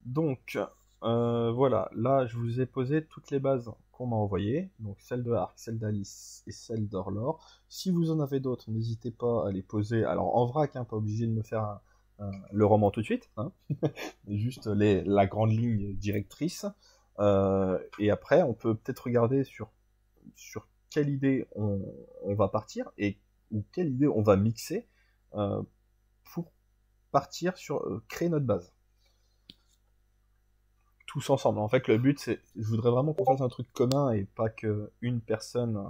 Donc, voilà, là je vous ai posé toutes les bases qu'on m'a envoyées, donc celle de Arc, celle d'Alice et celle d'Orlor. Si vous en avez d'autres, n'hésitez pas à les poser. Alors en vrac, hein, pas obligé de me faire le roman tout de suite, hein, juste la grande ligne directrice. Et après, on peut peut-être regarder sur quelle idée on va partir et ou quelle idée on va mixer euh, pour partir sur créer notre base tous ensemble. En fait, le but, c'est, je voudrais vraiment qu'on fasse un truc commun et pas que une personne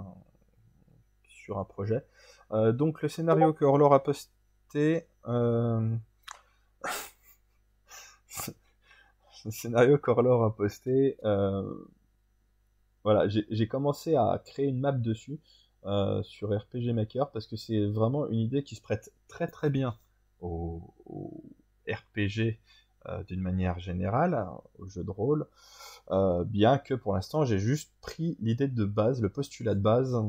sur un projet. Donc, le scénario que Orlor a posté, le scénario qu'Orlor a posté, voilà, j'ai commencé à créer une map dessus sur RPG Maker parce que c'est vraiment une idée qui se prête très très bien au RPG d'une manière générale, hein, au jeu de rôle. Bien que pour l'instant j'ai juste pris l'idée de base, le postulat de base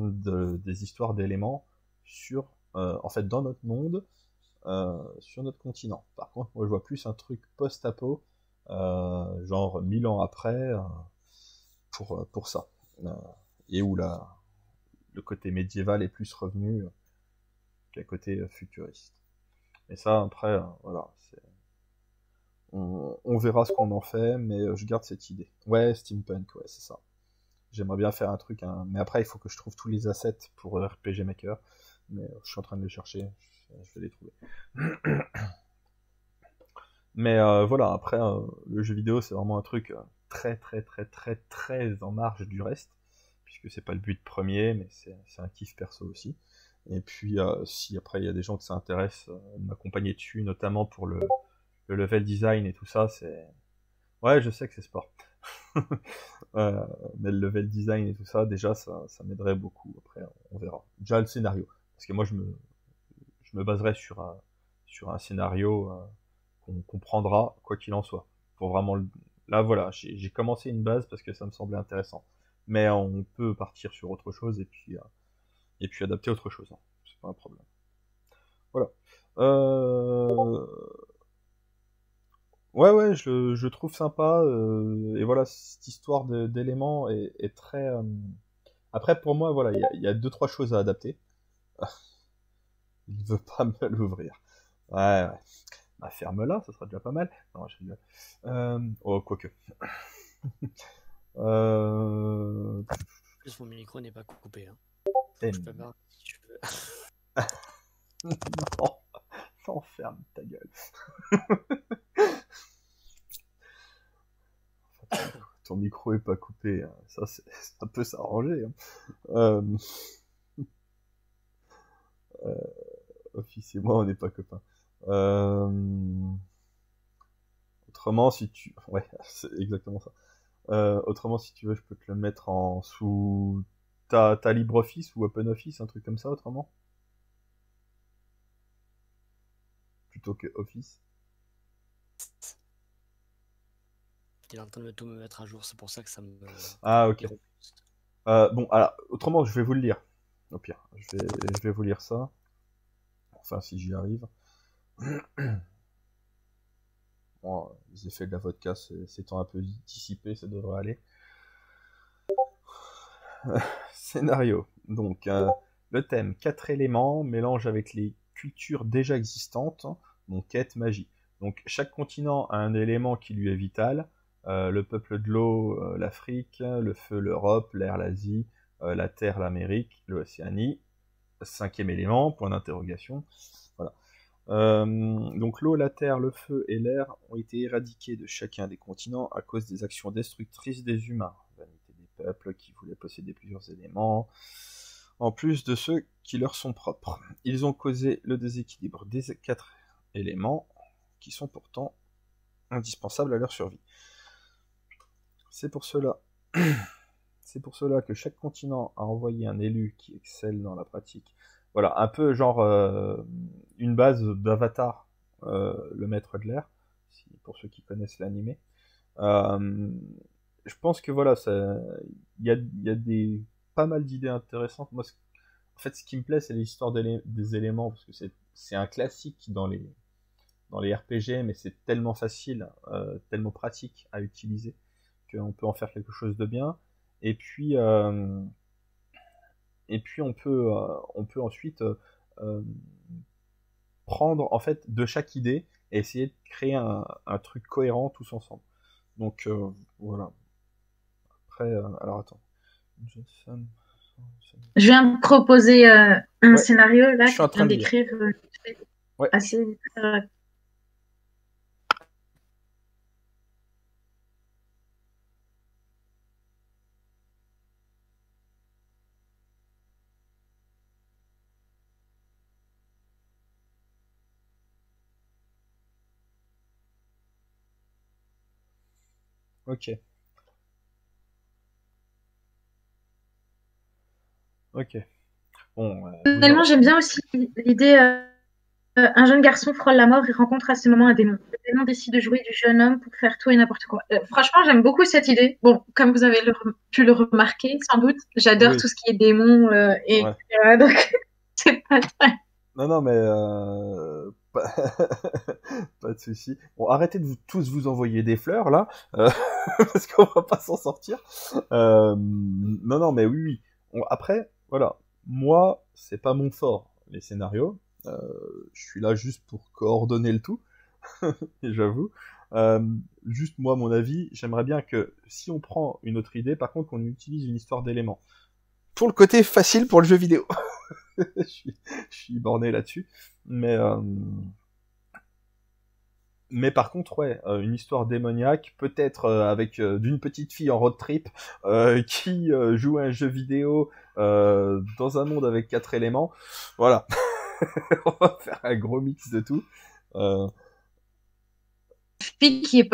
des histoires d'éléments sur, en fait, dans notre monde, sur notre continent. Par contre, moi je vois plus un truc post-apo, genre 1000 ans après, pour ça. Euh, et où le côté médiéval est plus revenu qu'un côté futuriste. Et ça, après, voilà, on verra ce qu'on en fait, mais je garde cette idée. Ouais, steampunk, ouais, c'est ça. J'aimerais bien faire un truc, hein, mais après il faut que je trouve tous les assets pour RPG Maker. Mais je suis en train de les chercher, je vais les trouver. Mais voilà, après le jeu vidéo c'est vraiment un truc très très très très très en marge du reste, puisque c'est pas le but premier, mais c'est un kiff perso aussi. Et puis si après il y a des gens que ça intéresse de m'accompagner dessus, notamment pour le level design et tout ça, c'est... Ouais, je sais que c'est sport. Euh, mais le level design et tout ça, déjà, ça m'aiderait beaucoup. Après, on verra. Déjà, le scénario. Parce que moi, je me baserai sur un scénario qu'on comprendra, quoi qu'il en soit. Pour vraiment... Là, voilà, j'ai commencé une base parce que ça me semblait intéressant. Mais on peut partir sur autre chose et puis adapter autre chose, hein. C'est pas un problème. Voilà. Euh, Ouais, ouais, je trouve sympa. Et voilà, cette histoire d'éléments est très... Après, pour moi, voilà, il y a deux, trois choses à adapter. Il veut pas me l'ouvrir. Ouais, ouais. Bah, ferme-la, ça sera déjà pas mal. Non, je rigole. Oh, quoique. Euh... En plus, mon micro n'est pas coupé, hein. Je peux M. pas si tu veux. Non, non, ferme ta gueule. Ton micro est pas coupé, hein. Ça peut s'arranger, hein. Euh... Office et moi, on n'est pas copains. Euh... Autrement, si tu... Ouais, c'est exactement ça. Autrement, si tu veux, je peux te le mettre en sous... T'as LibreOffice ou OpenOffice, un truc comme ça, autrement? Plutôt que Office. Il est en train de tout me mettre à jour, c'est pour ça que ça me Ah, ok. dérange. Bon, alors, autrement, je vais vous le lire. Au pire, je vais vous lire ça. Enfin, si j'y arrive. Bon, les effets de la vodka s'étant un peu dissipés, ça devrait aller. Scénario. Donc, le thème, 4 éléments, mélange avec les cultures déjà existantes, donc quête, magie. Donc, chaque continent a un élément qui lui est vital. Le peuple de l'eau, l'Afrique, le feu, l'Europe, l'air, l'Asie, la terre, l'Amérique, l'Océanie. Cinquième élément, point d'interrogation. Voilà. Donc l'eau, la terre, le feu et l'air ont été éradiqués de chacun des continents à cause des actions destructrices des humains. Vanité des peuples qui voulaient posséder plusieurs éléments, en plus de ceux qui leur sont propres. Ils ont causé le déséquilibre des 4 éléments qui sont pourtant indispensables à leur survie. C'est pour cela, c'est pour cela que chaque continent a envoyé un élu qui excelle dans la pratique. Voilà, un peu genre une base d'Avatar, le maître de l'air, pour ceux qui connaissent l'animé. Euh, je pense que voilà, il y a pas mal d'idées intéressantes. Moi, en fait, ce qui me plaît, c'est l'histoire des éléments, parce que c'est un classique dans les RPG, mais c'est tellement facile, tellement pratique à utiliser qu'on peut en faire quelque chose de bien. Et puis, on peut ensuite prendre en fait de chaque idée et essayer de créer un truc cohérent tous ensemble. Donc voilà. Après, alors attends. Je viens de proposer un Ouais, scénario là je suis en que je viens train de lire. d'écrire Ouais. assez. Ok. Ok. Bon, Personnellement, j'aime bien aussi l'idée un jeune garçon frôle la mort et rencontre à ce moment un démon. Le démon décide de jouer du jeune homme pour faire tout et n'importe quoi. Franchement, j'aime beaucoup cette idée. Bon, comme vous avez pu le remarquer, sans doute, j'adore oui. tout ce qui est démon et Ouais. etc. Donc, c'est pas très... Non, mais pas de souci. Bon, arrêtez de tous vous envoyer des fleurs là, parce qu'on va pas s'en sortir. Non, mais oui, oui. Après, voilà, moi, c'est pas mon fort les scénarios. Je suis là juste pour coordonner le tout, j'avoue. Juste moi, mon avis, j'aimerais bien que si on prend une autre idée, par contre, qu'on utilise une histoire d'éléments. Pour le côté facile pour le jeu vidéo. je suis borné là-dessus. Mais par contre, ouais, une histoire démoniaque, peut-être avec d'une petite fille en road trip qui joue à un jeu vidéo dans un monde avec 4 éléments. Voilà. On va faire un gros mix de tout. Fille qui est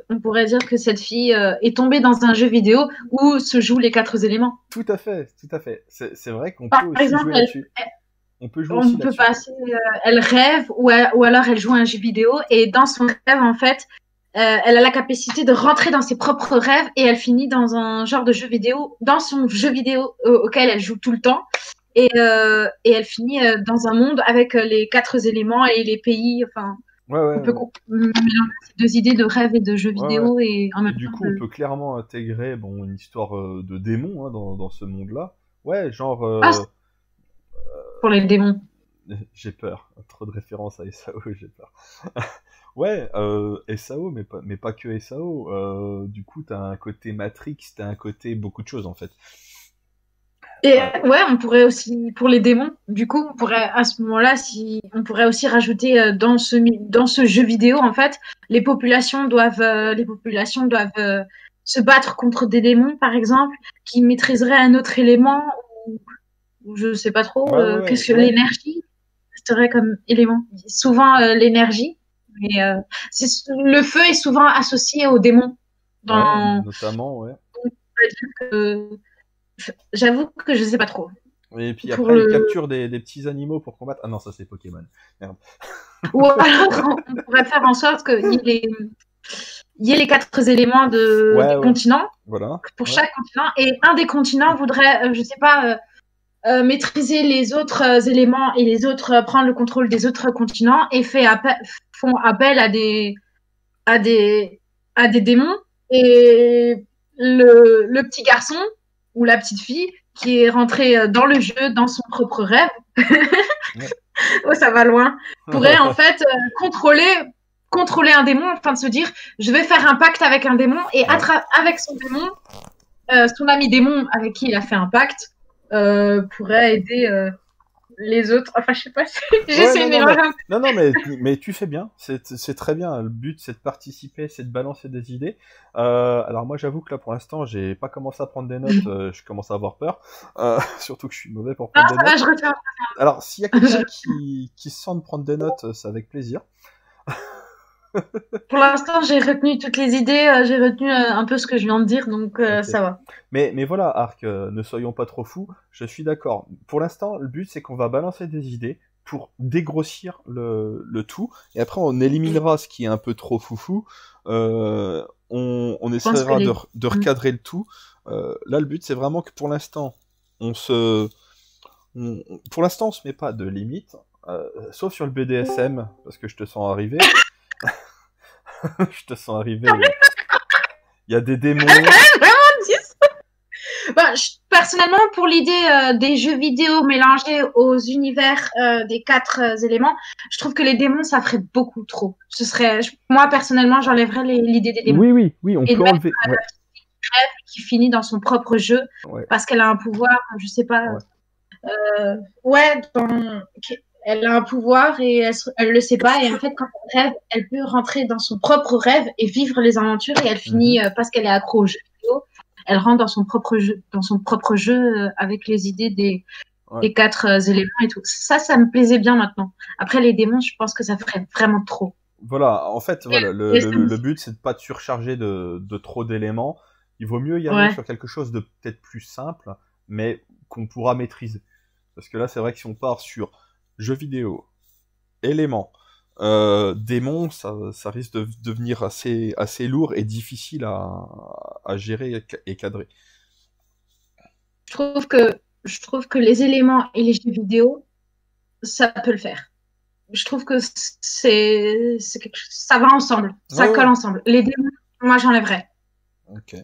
on pourrait dire que cette fille est tombée dans un jeu vidéo où se jouent les 4 éléments. Tout à fait, tout à fait. C'est vrai qu'on peut Par aussi exemple, jouer là-dessus. On peut jouer on aussi peut là-dessus. passer, elle rêve ou alors elle joue à un jeu vidéo et dans son rêve, en fait, elle a la capacité de rentrer dans ses propres rêves et elle finit dans un genre de jeu vidéo, dans son jeu vidéo auquel elle joue tout le temps. Et elle finit dans un monde avec les 4 éléments et les pays. Enfin, Ouais, on peut ouais. mélanger ces 2 idées de rêve et de jeu Ouais, vidéo et en Et même du temps coup, on peut clairement intégrer bon, une histoire de démon hein, dans ce monde-là. Ouais, genre... pour les démons. j'ai peur. Trop de références à SAO, j'ai peur. Ouais, SAO, mais pas que SAO. Du coup, t'as un côté Matrix, t'as un côté beaucoup de choses, en fait. Et ouais, on pourrait aussi, pour les démons, du coup, on pourrait, à ce moment-là, on pourrait aussi rajouter dans ce jeu vidéo, en fait, les populations doivent se battre contre des démons, par exemple, qui maîtriseraient un autre élément, ou je sais pas trop, qu'est-ce que Ouais. l'énergie serait comme élément. Souvent l'énergie, mais le feu est souvent associé aux démons. Ouais, notamment, ouais. J'avoue que je sais pas trop. Et puis Pour après, ils capturent des petits animaux pour combattre. Ah non, ça c'est Pokémon. Merde. Ou alors, on pourrait faire en sorte qu'il y ait les 4 éléments des continents, voilà. pour chaque continent, et un des continents voudrait, je sais pas, maîtriser les autres éléments et les autres prendre le contrôle des autres continents et font appel à des démons et le petit garçon ou la petite fille qui est rentré dans le jeu dans son propre rêve oh ça va loin pourrait en fait contrôler un démon afin de se dire je vais faire un pacte avec un démon et avec son démon son ami démon avec qui il a fait un pacte pourrait aider les autres. Enfin, je sais pas si j'essaie de mélanger un peu. Non, mais tu fais bien. C'est très bien. Le but, c'est de participer, c'est de balancer des idées. Alors moi, j'avoue que là, pour l'instant, j'ai pas commencé à prendre des notes. Je commence à avoir peur. Surtout que je suis mauvais pour prendre des notes. Je retiens. Alors, s'il y a quelqu'un qui se sent de prendre des notes, c'est avec plaisir. Pour l'instant, j'ai retenu toutes les idées, j'ai retenu un peu ce que je viens de dire, donc ça va. Mais voilà, Arc, ne soyons pas trop fous, je suis d'accord. Pour l'instant, le but, c'est qu'on va balancer des idées pour dégrossir le tout, et après, on éliminera ce qui est un peu trop foufou, on essaiera de recadrer le tout. Là, le but, c'est vraiment que pour l'instant, on se met pas de limite. Sauf sur le BDSM, parce que je te sens arriver. Je te sens arriver. Il y a des démons. Bah, personnellement, pour l'idée des jeux vidéo mélangés aux univers des 4 éléments, je trouve que les démons, ça ferait beaucoup trop. Moi, personnellement, j'enlèverais l'idée des démons. Oui, on Et peut de enlever. Ouais. Qui finit dans son propre jeu Ouais. parce qu'elle a un pouvoir, je sais pas. Elle a un pouvoir et elle le sait pas. Et en fait, quand elle rêve, elle peut rentrer dans son propre rêve et vivre les aventures. Et elle finit parce qu'elle est accro au jeu vidéo. Elle rentre dans son propre jeu, avec les idées des 4 éléments et tout. Ça me plaisait bien maintenant. Après, les démons, je pense que ça ferait vraiment trop. Voilà, en fait, voilà, le but, c'est de pas te surcharger de trop d'éléments. Il vaut mieux y aller sur quelque chose de peut-être plus simple, mais qu'on pourra maîtriser. Parce que là, c'est vrai que si on part sur jeux vidéo, éléments, démons, ça risque de devenir assez lourd et difficile à gérer et cadrer. Je trouve que les éléments et les jeux vidéo, ça peut le faire. Je trouve que ça va ensemble, ça colle ensemble. Les démons, moi j'enlèverais. Ok.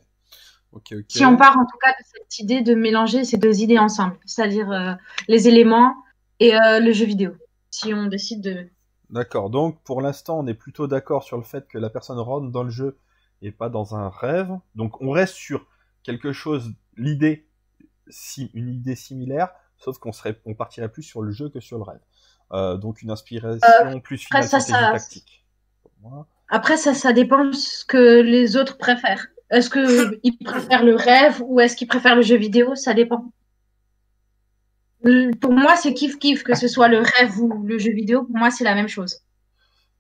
Si on part en tout cas de cette idée de mélanger ces 2 idées ensemble, c'est-à-dire les éléments et le jeu vidéo. Si on décide de... D'accord, donc pour l'instant on est plutôt d'accord sur le fait que la personne rentre dans le jeu et pas dans un rêve. Donc on reste sur quelque chose, une idée similaire, sauf qu'on partirait plus sur le jeu que sur le rêve. Donc une inspiration plus finale tactique. Après ça dépend de ce que les autres préfèrent. Est-ce qu'ils préfèrent le rêve ou est-ce qu'ils préfèrent le jeu vidéo? Ça dépend. Pour moi, c'est kiff-kiff, que ce soit le rêve ou le jeu vidéo, pour moi, c'est la même chose.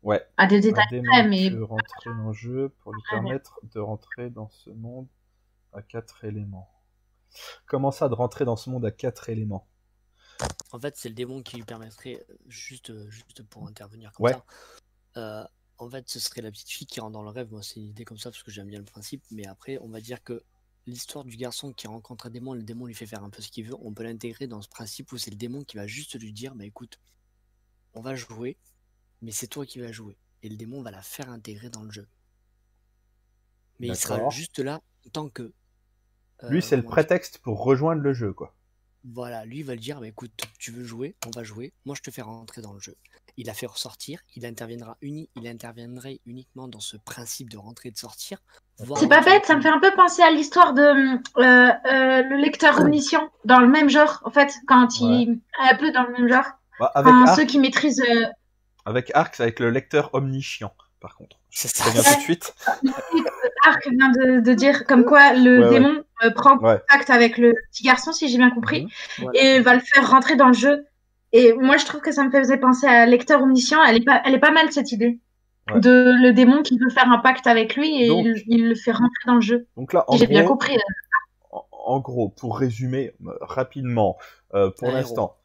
Ouais. À des détails près, mais... peut rentrer dans le jeu pour lui permettre de rentrer dans ce monde à 4 éléments. Comment ça, de rentrer dans ce monde à 4 éléments? En fait, c'est le démon qui lui permettrait, juste pour intervenir comme ça, en fait, ce serait la petite fille qui rentre dans le rêve. Moi, c'est une idée comme ça, parce que j'aime bien le principe, mais après, on va dire que l'histoire du garçon qui rencontre un démon, le démon lui fait faire un peu ce qu'il veut, on peut l'intégrer dans ce principe où c'est le démon qui va juste lui dire, bah écoute, on va jouer, mais c'est toi qui vas jouer. Et le démon va la faire intégrer dans le jeu. Mais il sera juste là tant que... lui, c'est le prétexte pour rejoindre le jeu, quoi. Voilà, lui il va le dire, bah écoute, tu veux jouer, on va jouer, moi je te fais rentrer dans le jeu. Il la fait ressortir, il interviendrait uniquement dans ce principe de rentrer et de sortir. C'est pas bête, ça me fait un peu penser à l'histoire de le lecteur omniscient, dans le même genre, en fait, quand il un peu dans le même genre. Avec Ark, ceux qui maîtrisent... Avec Ark, c'est avec le lecteur omniscient, par contre. C'est ça. Tout de suite. Ark vient de dire comme quoi le démon prend contact avec le petit garçon, si j'ai bien compris, et va le faire rentrer dans le jeu. Et moi, je trouve que ça me faisait penser à lecteur omniscient. Elle est pas mal, cette idée. De le démon qui veut faire un pacte avec lui et donc, il le fait rentrer dans le jeu. Donc là, j'ai bien compris. En gros, pour résumer rapidement, pour l'instant,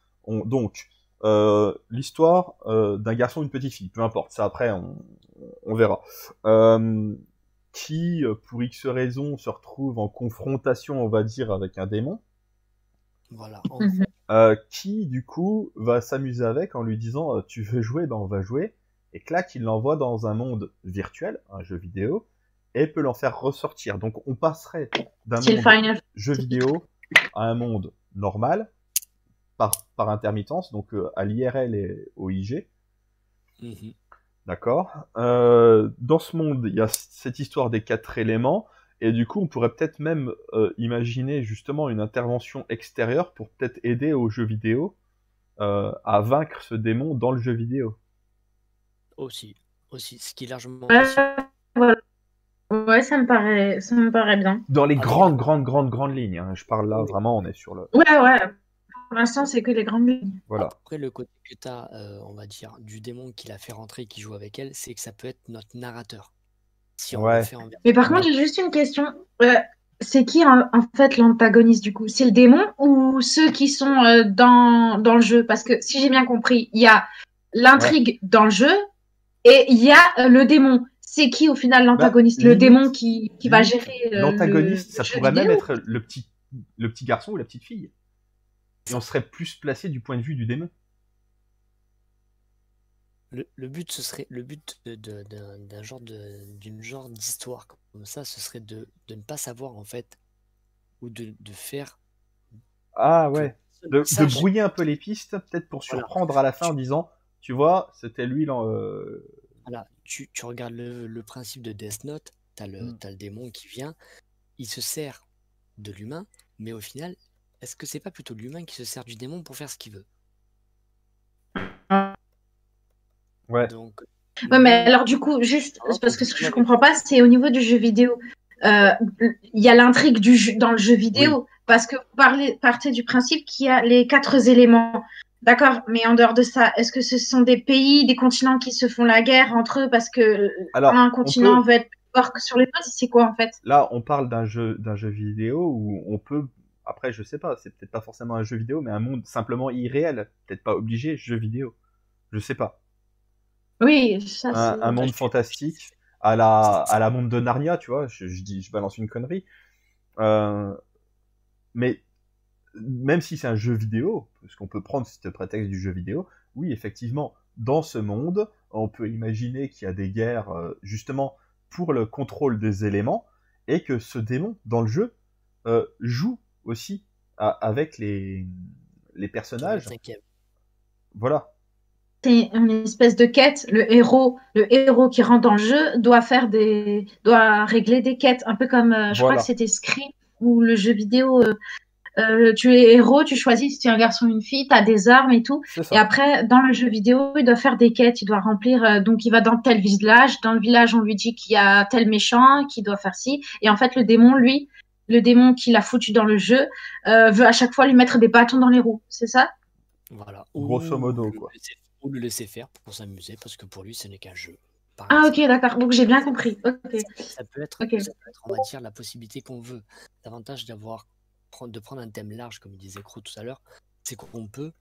l'histoire d'un garçon et une petite fille, peu importe, ça après on verra, qui pour X raison se retrouve en confrontation, on va dire, avec un démon. Voilà. Qui du coup va s'amuser avec en lui disant tu veux jouer, ben on va jouer, et clac, il l'envoie dans un monde virtuel, un jeu vidéo, et peut l'en faire ressortir. Donc on passerait d'un monde jeu vidéo à un monde normal par intermittence, donc à l'IRL et au IG. D'accord. Dans ce monde, il y a cette histoire des 4 éléments. Et du coup, on pourrait peut-être même imaginer justement une intervention extérieure pour peut-être aider au jeu vidéo à vaincre ce démon dans le jeu vidéo. Aussi, ce qui est largement possible. Ouais, ça me paraît bien. Dans les grandes lignes. Hein. Je parle là, vraiment, on est sur le... Ouais. Pour l'instant, c'est que les grandes lignes. Voilà. Après, le côté que tu as, on va dire, du démon qui l'a fait rentrer et qui joue avec elle, c'est que ça peut être notre narrateur. Si on le fait en... Mais par contre, j'ai juste une question. C'est qui en fait l'antagoniste du coup? C'est le démon ou ceux qui sont dans le jeu? Parce que si j'ai bien compris, il y a l'intrigue dans le jeu et il y a le démon. C'est qui au final l'antagoniste? Le démon qui va gérer l'antagoniste, ça pourrait vidéo. même être le petit garçon ou la petite fille. Et on serait plus placé du point de vue du démon. Le but, ce serait le but d'un d'une genre d'histoire comme ça, ce serait de ne pas savoir en fait, ou de faire Ah que ouais. personne ne De sache. brouiller un peu les pistes, peut-être pour Voilà. surprendre à la fin en disant, tu vois, c'était lui Voilà. Tu regardes le principe de Death Note, t'as le démon qui vient, il se sert de l'humain, mais au final, est-ce que c'est pas plutôt l'humain qui se sert du démon pour faire ce qu'il veut? Ouais. Donc, Ouais, mais nous, alors du coup, juste par c'est exemple, parce que ce que je avec- comprends pas, c'est au niveau du jeu vidéo. Euh, Il y a l'intrigue du jeu, dans le jeu vidéo, Oui. parce que vous partez du principe qu'il y a les 4 éléments. D'accord, mais en dehors de ça, est-ce que ce sont des pays, des continents qui se font la guerre entre eux parce que Alors, un continent veut être plus fort que sur les autres? C'est quoi en fait? là, on parle d'un jeu vidéo où on peut, après, je sais pas, c'est peut-être pas forcément un jeu vidéo, mais un monde simplement irréel. Peut-être pas obligé, jeu vidéo. Je sais pas. Oui, ça c'est. Un ça, monde fantastique à la monde de Narnia, tu vois. Je balance une connerie. Euh, mais même si c'est un jeu vidéo, parce qu'on peut prendre ce prétexte du jeu vidéo, oui, effectivement, dans ce monde, on peut imaginer qu'il y a des guerres justement pour le contrôle des éléments, et que ce démon, dans le jeu, joue aussi avec les qui va être personnages. cinquième. Voilà. C'est une espèce de quête. Le héros qui rentre dans le jeu doit régler des quêtes, un peu comme, je crois que Voilà. c'était Script ou le jeu vidéo. Tu es héros, tu choisis si tu es un garçon ou une fille, tu as des armes et tout. C'est Et ça. après, dans le jeu vidéo, il doit faire des quêtes, il doit remplir. Donc, il va dans tel village. Dans le village, on lui dit qu'il y a tel méchant qui doit faire ci. Et en fait, le démon, lui, le démon qui l'a foutu dans le jeu, veut à chaque fois lui mettre des bâtons dans les roues. C'est ça? Voilà. Grosso modo, quoi. Ou le laisser faire pour s'amuser, parce que pour lui, ce n'est qu'un jeu. Par Ah, ok, exemple. d'accord. Donc, j'ai bien compris. Ok, Ça peut être, ok. on va dire, la possibilité qu'on veut. L'avantage de prendre un thème large, comme disait Crow tout à l'heure, c'est qu'on peut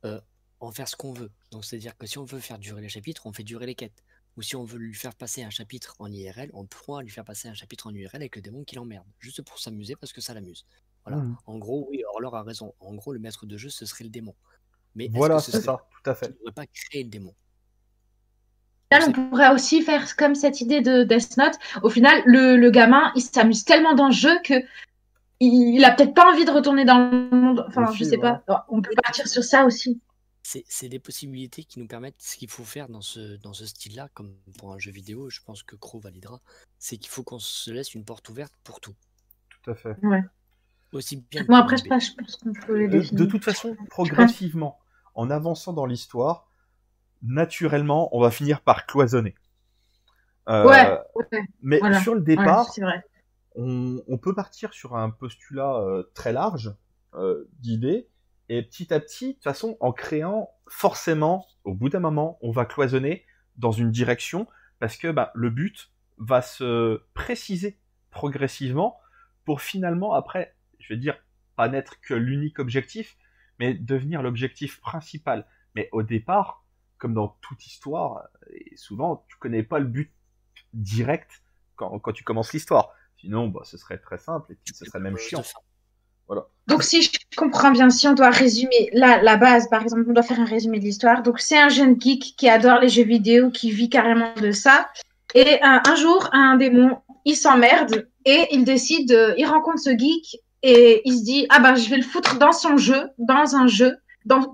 euh, en faire ce qu'on veut. Donc, c'est-à-dire que si on veut faire durer les chapitres, on fait durer les quêtes. Ou si on veut lui faire passer un chapitre en IRL, on pourra lui faire passer un chapitre en URL avec le démon qui l'emmerde, juste pour s'amuser parce que ça l'amuse. Voilà. Mhm. En gros, oui, Horlor a raison. En gros, le maître de jeu, ce serait le démon. Mais est-ce que Voilà, ce c'est serait ça, tout à qui ne fait. pourrait pas créer le démon? Là, on pourrait aussi faire comme cette idée de Death Note. Au final, le gamin, il s'amuse tellement dans le jeu que il a peut-être pas envie de retourner dans le monde. Enfin, je Aussi, sais ouais. pas. On peut partir sur ça aussi. C'est des possibilités qui nous permettent ce qu'il faut faire dans ce style-là, comme pour un jeu vidéo, je pense que Crow validera, c'est qu'il faut qu'on se laisse une porte ouverte pour tout. Tout à fait. Ouais. Aussi bien Bon, pour après, une BD. je pense qu'on peut les De définir. toute façon, progressivement, en avançant dans l'histoire, naturellement, on va finir par cloisonner. Ouais, Mais voilà. sur le Ouais, départ, c'est vrai. on peut partir sur un postulat très large d'idées, et petit à petit, de toute façon, en créant, forcément, au bout d'un moment, on va cloisonner dans une direction, parce que le but va se préciser progressivement pour finalement, après, je vais dire, pas n'être que l'unique objectif, mais devenir l'objectif principal. Mais au départ, comme dans toute histoire, et souvent, tu connais pas le but direct quand tu commences l'histoire. Sinon, ce serait très simple et puis ce serait même chiant. Voilà. Donc, si je comprends bien, si on doit résumer la base, par exemple, on doit faire un résumé de l'histoire. Donc, c'est un jeune geek qui adore les jeux vidéo, qui vit carrément de ça. Et un jour, un démon, il s'emmerde et il décide, il rencontre ce geek et il se dit, ah ben, je vais le foutre dans son jeu, dans un jeu,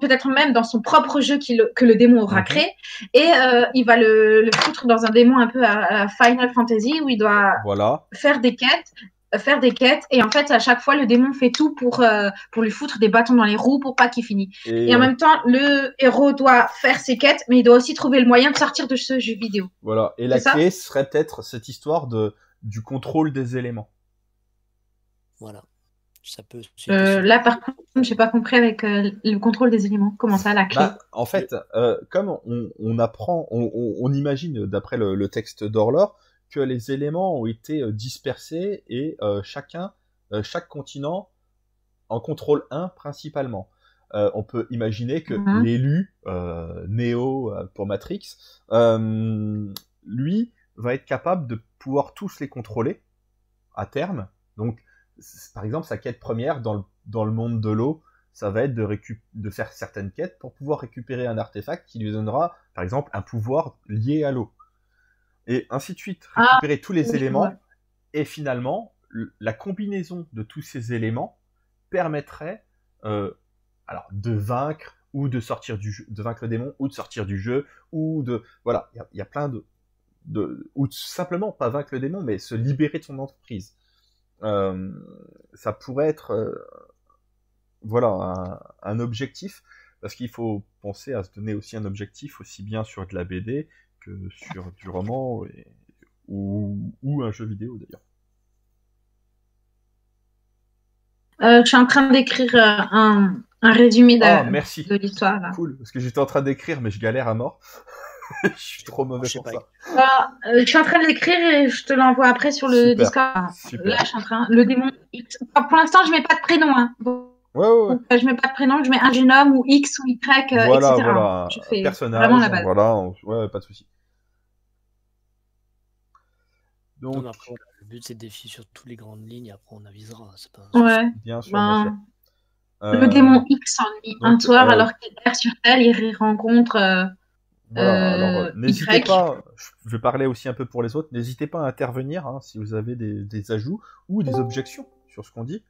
peut-être même dans son propre jeu que le démon aura créé. Et il va le foutre dans un démon un peu à Final Fantasy où il doit faire des quêtes et en fait à chaque fois le démon fait tout pour lui foutre des bâtons dans les roues pour pas qu'il finisse et en même temps le héros doit faire ses quêtes mais il doit aussi trouver le moyen de sortir de ce jeu vidéo. Voilà, et la clé serait peut-être cette histoire du contrôle des éléments. Voilà. Ça peut. Là par contre j'ai pas compris avec le contrôle des éléments, comment ça la clé? En fait comme on apprend, on imagine d'après le texte d'Horlor que les éléments ont été dispersés et chaque continent en contrôle un principalement. On peut imaginer que l'élu, Neo pour Matrix, lui va être capable de pouvoir tous les contrôler à terme. Donc, par exemple, sa quête première dans le monde de l'eau, ça va être de faire certaines quêtes pour pouvoir récupérer un artefact qui lui donnera, par exemple, un pouvoir lié à l'eau. Et ainsi de suite, récupérer tous les éléments, et finalement, la combinaison de tous ces éléments permettrait alors de vaincre ou de sortir du jeu, de vaincre le démon ou de sortir du jeu, ou de voilà, il y a plein ou simplement pas vaincre le démon, mais se libérer de son entreprise. Ça pourrait être voilà un objectif, parce qu'il faut penser à se donner aussi un objectif aussi bien sur de la BD que sur du roman ou un jeu vidéo d'ailleurs. Je suis en train d'écrire un résumé de l'histoire. Là. Cool, parce que j'étais en train d'écrire, mais je galère à mort. Je suis trop mauvais pour ça. Je suis en train de l'écrire et je te l'envoie après sur le Discord. Super. Là, je suis en train. Le démon X. Pour l'instant, je mets pas de prénom. Hein. Ouais. Je mets pas de prénom, je mets un jeune homme ou X ou Y, voilà, etc. Voilà, je fais personnage, vraiment la base. Voilà, ouais, pas de souci. Donc, après, le but c'est de défier sur toutes les grandes lignes, après on avisera. C'est pas bien sûr, bien sûr. Le démon X s'ennuie un soir alors qu'il erre sur Terre, il rencontre. Voilà, alors n'hésitez pas, je vais parler aussi un peu pour les autres, n'hésitez pas à intervenir hein, si vous avez des ajouts ou des objections sur ce qu'on dit.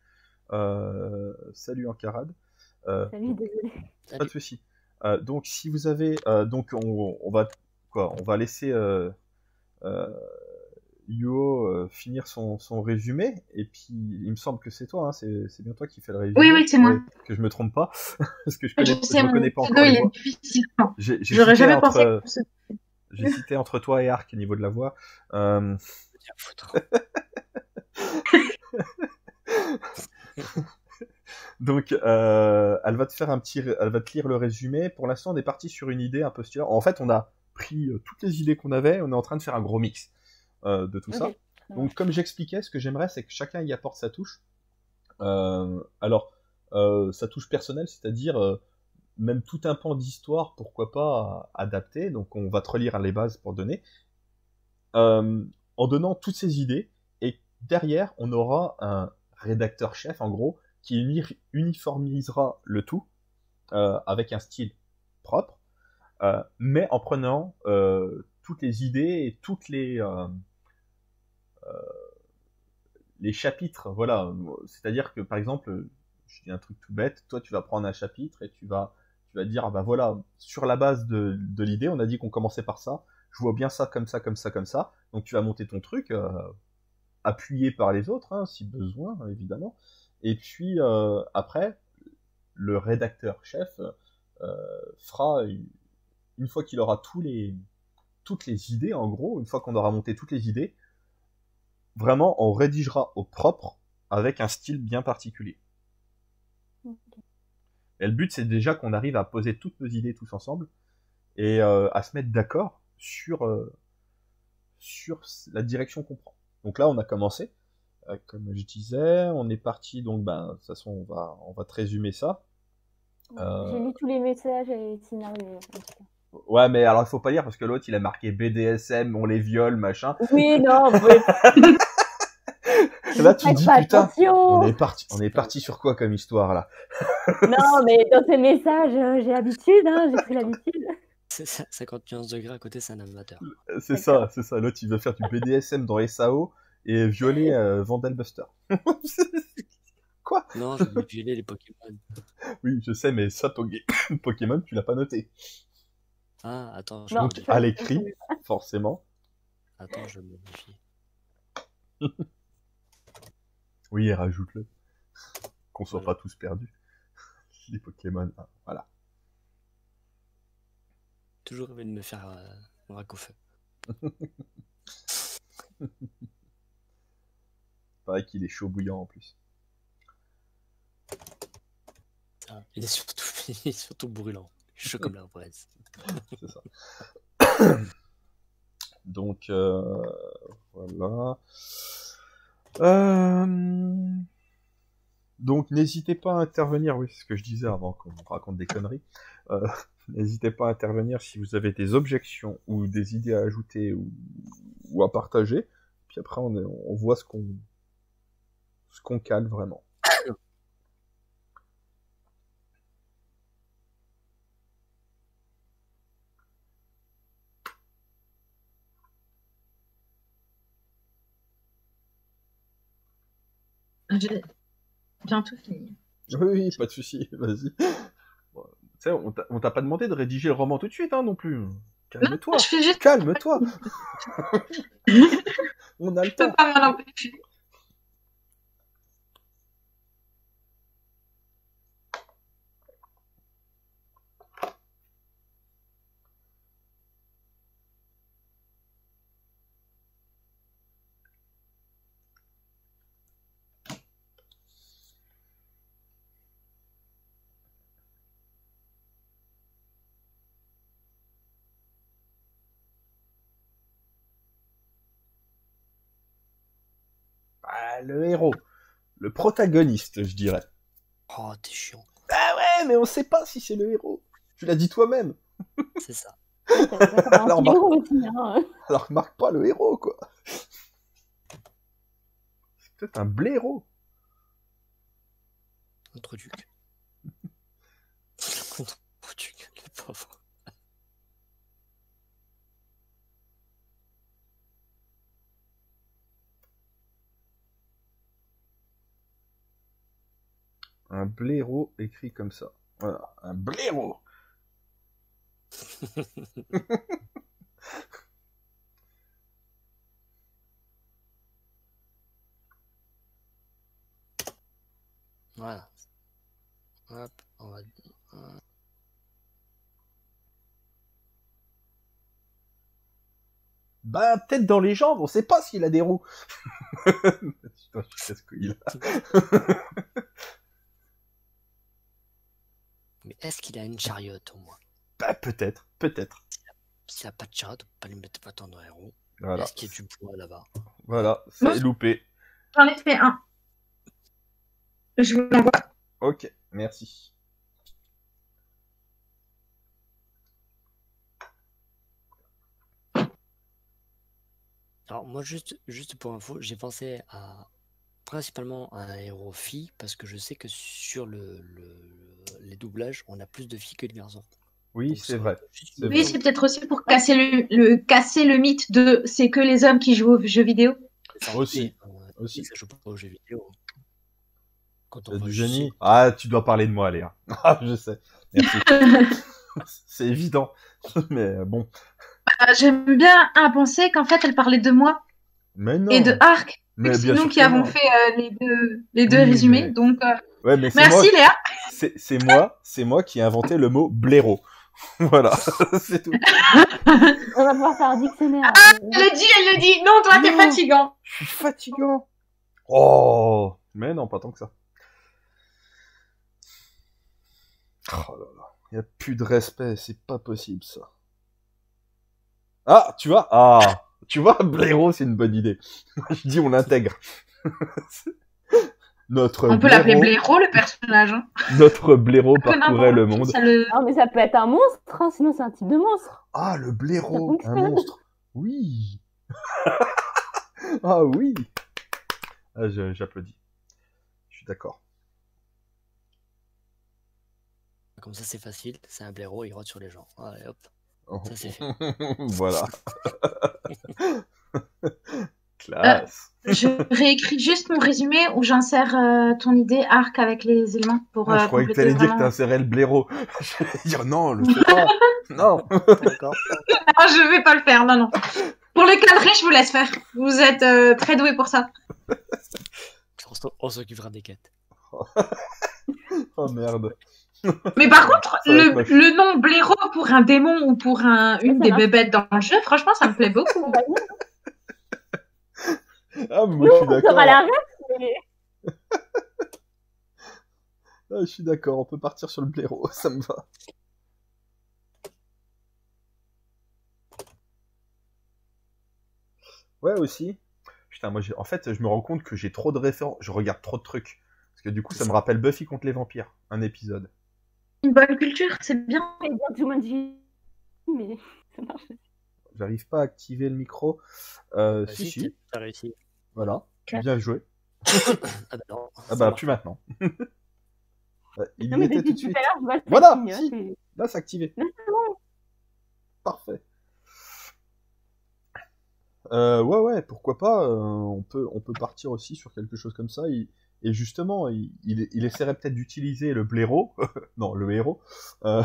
Salut Encarade. Salut, désolé. Pas de souci. Donc si vous avez, donc on va laisser Yuo finir son résumé, et puis il me semble que c'est toi, hein, c'est bien toi qui fais le résumé. Oui, c'est moi. Que je me trompe pas, parce que je ne connais pas encore les voix. J'aurais jamais pensé. J'ai cité entre toi et Arc au niveau de la voix. Donc, elle va te lire le résumé. Pour l'instant, on est parti sur une idée un peu stylée. En fait, on a pris toutes les idées qu'on avait, on est en train de faire un gros mix de tout ça. Donc, comme j'expliquais, ce que j'aimerais, c'est que chacun y apporte sa touche. Sa touche personnelle, c'est-à-dire même tout un pan d'histoire, pourquoi pas adapter. Donc, on va te relire les bases pour donner. En donnant toutes ces idées, et derrière, on aura un rédacteur-chef, en gros, qui uniformisera le tout avec un style propre, mais en prenant toutes les idées et toutes les chapitres, voilà. C'est-à-dire que, par exemple, je dis un truc tout bête, toi, tu vas prendre un chapitre et tu vas dire, ah bah voilà, sur la base de l'idée, on a dit qu'on commençait par ça, je vois bien ça, comme ça, comme ça, comme ça, donc tu vas monter ton truc, appuyé par les autres, hein, si besoin, évidemment, et puis après, le rédacteur-chef fera, une fois qu'il aura toutes les idées, en gros, une fois qu'on aura monté toutes les idées, vraiment, on rédigera au propre, avec un style bien particulier. Et le but, c'est déjà qu'on arrive à poser toutes nos idées tous ensemble, et à se mettre d'accord sur la direction qu'on prend. Donc là, on a commencé, comme je disais, on est parti, donc de toute façon, on va te résumer ça. J'ai lu tous les messages et scénarios. Ouais, mais alors il faut pas lire parce que l'autre il a marqué BDSM, on les viole, machin. Oui, non, là tu te dis putain, attention. on est parti sur quoi comme histoire là? Non, mais dans ces messages, j'ai l'habitude, hein, j'ai pris l'habitude. C'est ça, 51 degrés à côté, c'est un amateur. C'est ça. L'autre il veut faire du BDSM dans SAO et violer Vandelbuster. Quoi? Non, je vais violer les Pokémon. Oui, je sais, mais ça, Pokémon, tu l'as pas noté. Ah, attends. Donc, à l'écrit, forcément. Attends, je me modifie. Oui, rajoute-le. Qu'on soit pas tous perdus. Les Pokémon, voilà. Toujours envie de me faire un rack au feu. Pareil qu'il est chaud bouillant en plus. Ah, il est surtout brûlant. Chaud comme la braise. C'est ça. Donc, voilà. Donc, n'hésitez pas à intervenir. Oui, c'est ce que je disais avant qu'on raconte des conneries. N'hésitez pas à intervenir si vous avez des objections ou des idées à ajouter ou à partager. Puis après, on voit ce qu'on cale vraiment. J'ai bientôt fini. Oui, pas de souci, vas-y. Bon, tu sais, on t'a pas demandé de rédiger le roman tout de suite, hein, non plus. Calme-toi, Je fais juste... calme-toi. On a le Je peux temps. pas m'en empêcher. Ah, le héros, le protagoniste, je dirais. Oh, t'es chiant. Ah ouais, mais on sait pas si c'est le héros. Tu l'as dit toi-même. C'est ça. Alors, Un héros aussi, hein. Alors marque pas le héros, quoi. C'est peut-être un blaireau. Notre duc. Notre duc, le pauvre. Un blaireau écrit comme ça. Voilà, un blaireau. Voilà. Hop, on va... Bah, peut-être dans les jambes, on sait pas s'il a des roues. Putain, je sais ce qu'il a. Mais est-ce qu'il a une chariote au moins? Bah, peut-être, peut-être. S'il n'a pas de chariote, on peut pas lui mettre pas tant dans les roues. Voilà. Est-ce qu'il y a du bois là-bas? Voilà, c'est loupé. J'en ai fait un. Je vous l'envoie. Ok, merci. Alors moi juste pour info, j'ai pensé à principalement à un héros fille parce que je sais que sur les doublages, on a plus de filles que de garçons. Oui, Donc, c'est vrai. juste- Oui, c'est peut-être aussi pour casser casser le mythe de c'est que les hommes qui jouent aux jeux vidéo. Ça, Aussi. oui, Aussi. ça joue pas aux jeux vidéo. Quand on T'as voit du juste- génie. Ah, tu dois parler de moi, Léa. Ah, je sais. Merci. C'est évident. Mais bon. J'aime bien penser qu'en fait, elle parlait de moi Mais non. et de Arc. Mais C'est bien nous sûr qui que avons non. fait les deux Oui, résumés. mais- Donc, Ouais, mais c'est merci moi, Léa. c'est moi qui ai inventé le mot blaireau. Voilà, c'est tout. On va pouvoir faire un dictionnaire. Elle le dit. Non, toi, t'es Non. fatigant. Je suis fatigant. Oh, mais non, pas tant que ça. Oh là là, y a plus de respect, c'est pas possible ça. Ah, tu vois, blaireau, c'est une bonne idée. Je dis, on l'intègre. Notre On peut l'appeler Blaireau, le personnage. Hein. Notre blaireau Que parcourait le n'importe qui, monde. ça le- Non, mais ça peut être un monstre, hein, sinon c'est un type de monstre. Ah, le blaireau, Ça un fonctionne. monstre. Oui. Ah oui. Ah, j'applaudis. Je suis d'accord. Comme ça c'est facile, c'est un blaireau, il rote sur les gens. Allez hop, Oh. ça c'est fait. Voilà. Classe. Je réécris juste mon résumé où j'insère ton idée Arc avec les éléments pour Ah, je croyais que compléter t'allais dire que vraiment. t'insérais le blaireau. J'allais dire non, le fais pas. Non. D'accord. Non, je vais pas le faire, non. Pour le cadrer, je vous laisse faire. Vous êtes très doué pour ça. On s'occupera des quêtes. Oh merde. Mais par contre, Ça va être moche. le nom blaireau pour un démon ou pour une Ça des marche. bébêtes dans le jeu, franchement, ça me plaît beaucoup. Ah, moi je suis On sera d'accord. la ref, mais... Ah, je suis d'accord, on peut partir sur le blaireau, ça me va. Ouais, aussi. Putain, moi, en fait, je me rends compte que j'ai trop de références, je regarde trop de trucs. Parce que du coup, ça me rappelle Buffy contre les vampires, un épisode. Une bonne culture, c'est bien. Il y a Jumanji, mais ça marche. J'arrive pas à activer le micro. Si. T'as réussi. Voilà. Ok. Bien joué. Ah bah non. Ah ça bah, marche. plus maintenant. Il Non, y mais était tout depuis de suite. tout à l'heure, je vois le Voilà, signe, hein, si. c'est- Là, c'est activé. Non, c'est bon. Parfait. Ouais, pourquoi pas. On peut partir aussi sur quelque chose comme ça. Et justement, il essaierait peut-être d'utiliser le blaireau, non, le héros, euh,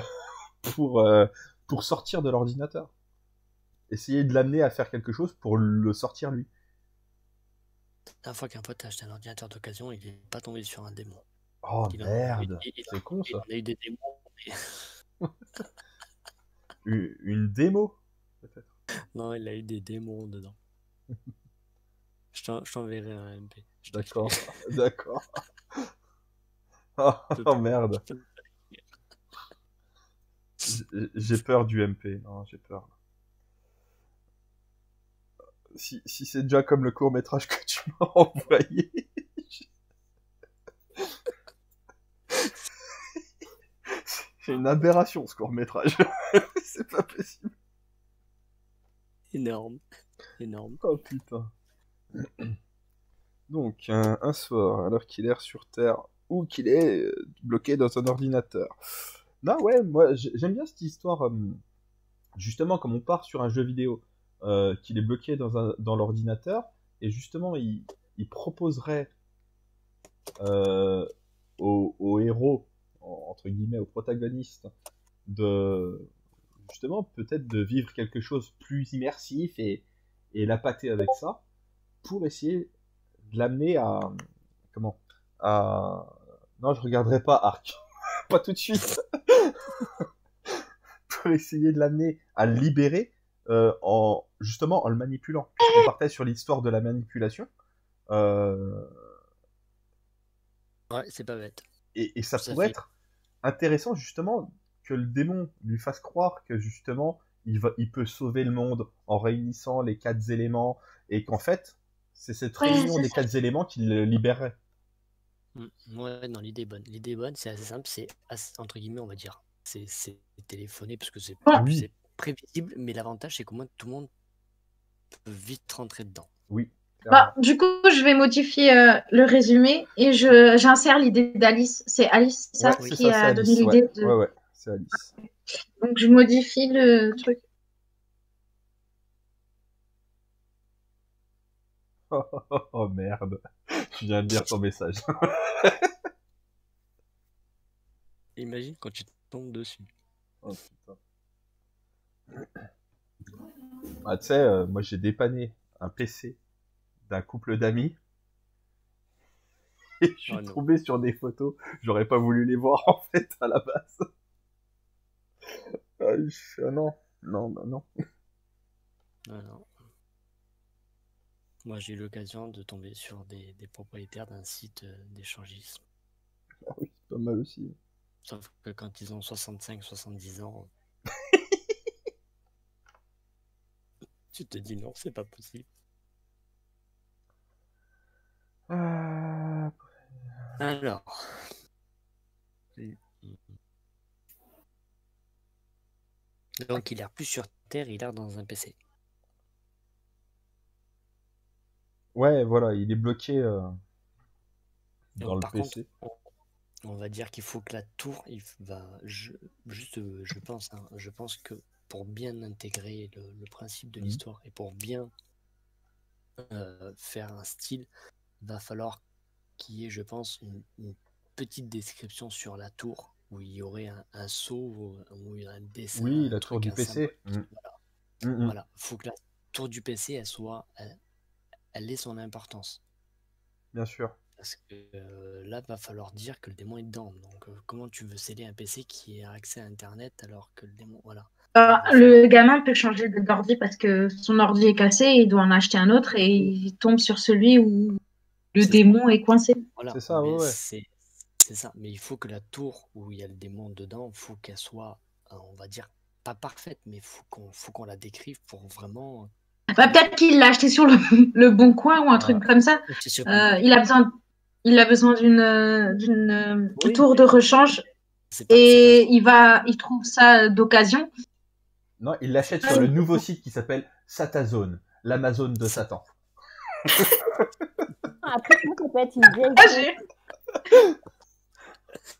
pour, euh, pour sortir de l'ordinateur. Essayer de l'amener à faire quelque chose pour le sortir lui. La dernière fois qu'un pote a acheté un ordinateur d'occasion, il n'est pas tombé sur un démon. Oh Il merde, c'est con il ça. en a eu des démons, mais Une démo, peut-être. non, il a eu des démons dedans. Je t'enverrai un MP. D'accord, d'accord. Oh merde, j'ai peur du MP. Non, j'ai peur. Si c'est déjà comme le court-métrage que tu m'as envoyé. C'est une aberration ce court-métrage. C'est pas possible. Énorme. Énorme. Oh putain. Donc, un soir, alors qu'il erre sur Terre ou qu'il est bloqué dans un ordinateur. Non, ouais, moi j'aime bien cette histoire. Justement, comme on part sur un jeu vidéo, qu'il est bloqué dans l'ordinateur, et justement, il proposerait au héros, entre guillemets, au protagoniste, de justement peut-être de vivre quelque chose plus immersif et l'appâter avec ça pour essayer de l'amener à comment à non, je regarderai pas Arc, pas tout de suite. Pour essayer de l'amener à le libérer justement en le manipulant. On partait sur l'histoire de la manipulation. Ouais, c'est pas bête. Et ça pourrait être intéressant justement que le démon lui fasse croire que justement il peut sauver le monde en réunissant les 4 éléments et qu'en fait c'est cette réunion des 4 éléments qui le libérerait. Ouais, non, l'idée est bonne. L'idée est bonne, c'est assez simple, c'est entre guillemets, on va dire, c'est téléphoné parce que c'est prévisible, mais l'avantage c'est qu'au moins tout le monde peut vite rentrer dedans. Oui. Bah, du coup, je vais modifier le résumé et j'insère l'idée d'Alice. C'est Alice, c'est ça qui a donné l'idée de... Ouais, c'est Alice. Donc, je modifie le truc. Oh merde, je viens de lire ton message. Imagine quand tu tombes dessus. Oh putain. Ah, tu sais, moi j'ai dépanné un PC d'un couple d'amis. Et je suis tombé sur des photos, j'aurais pas voulu les voir en fait à la base. Non. Non. Moi j'ai eu l'occasion de tomber sur des propriétaires d'un site d'échangisme. Ah oui, c'est pas mal aussi. Sauf que quand ils ont 65-70 ans, tu te dis non, c'est pas possible. Alors. Donc il erre plus sur Terre, il erre dans un PC. Ouais, voilà, il est bloqué dans Donc, le par PC. Contre, on va dire qu'il faut que la tour, je pense que pour bien intégrer le principe de l'histoire et pour bien faire un style, va falloir qu'il y ait, je pense, une petite description sur la tour où il y aurait un sceau ou un dessin. Oui, la tour du PC. Voilà, faut que la tour du PC, elle ait son importance. Bien sûr. Parce que là, va falloir dire que le démon est dedans. Donc, comment tu veux sceller un PC qui a accès à Internet alors que le démon, voilà. Le gamin peut changer d'ordi parce que son ordi est cassé, il doit en acheter un autre et il tombe sur celui où le démon est coincé. Voilà, c'est ça, ouais. C'est ça. Mais il faut que la tour où il y a le démon dedans, faut qu'elle soit, on va dire, pas parfaite, mais faut qu'on la décrive pour vraiment. Bah, peut-être qu'il l'a acheté sur le Bon Coin ou un truc comme ça. Il a besoin d'une tour de rechange et il trouve ça d'occasion. Non, il l'achète sur le nouveau site qui s'appelle Satazone, l'Amazon de Satan. Après, ça peut être une vieille.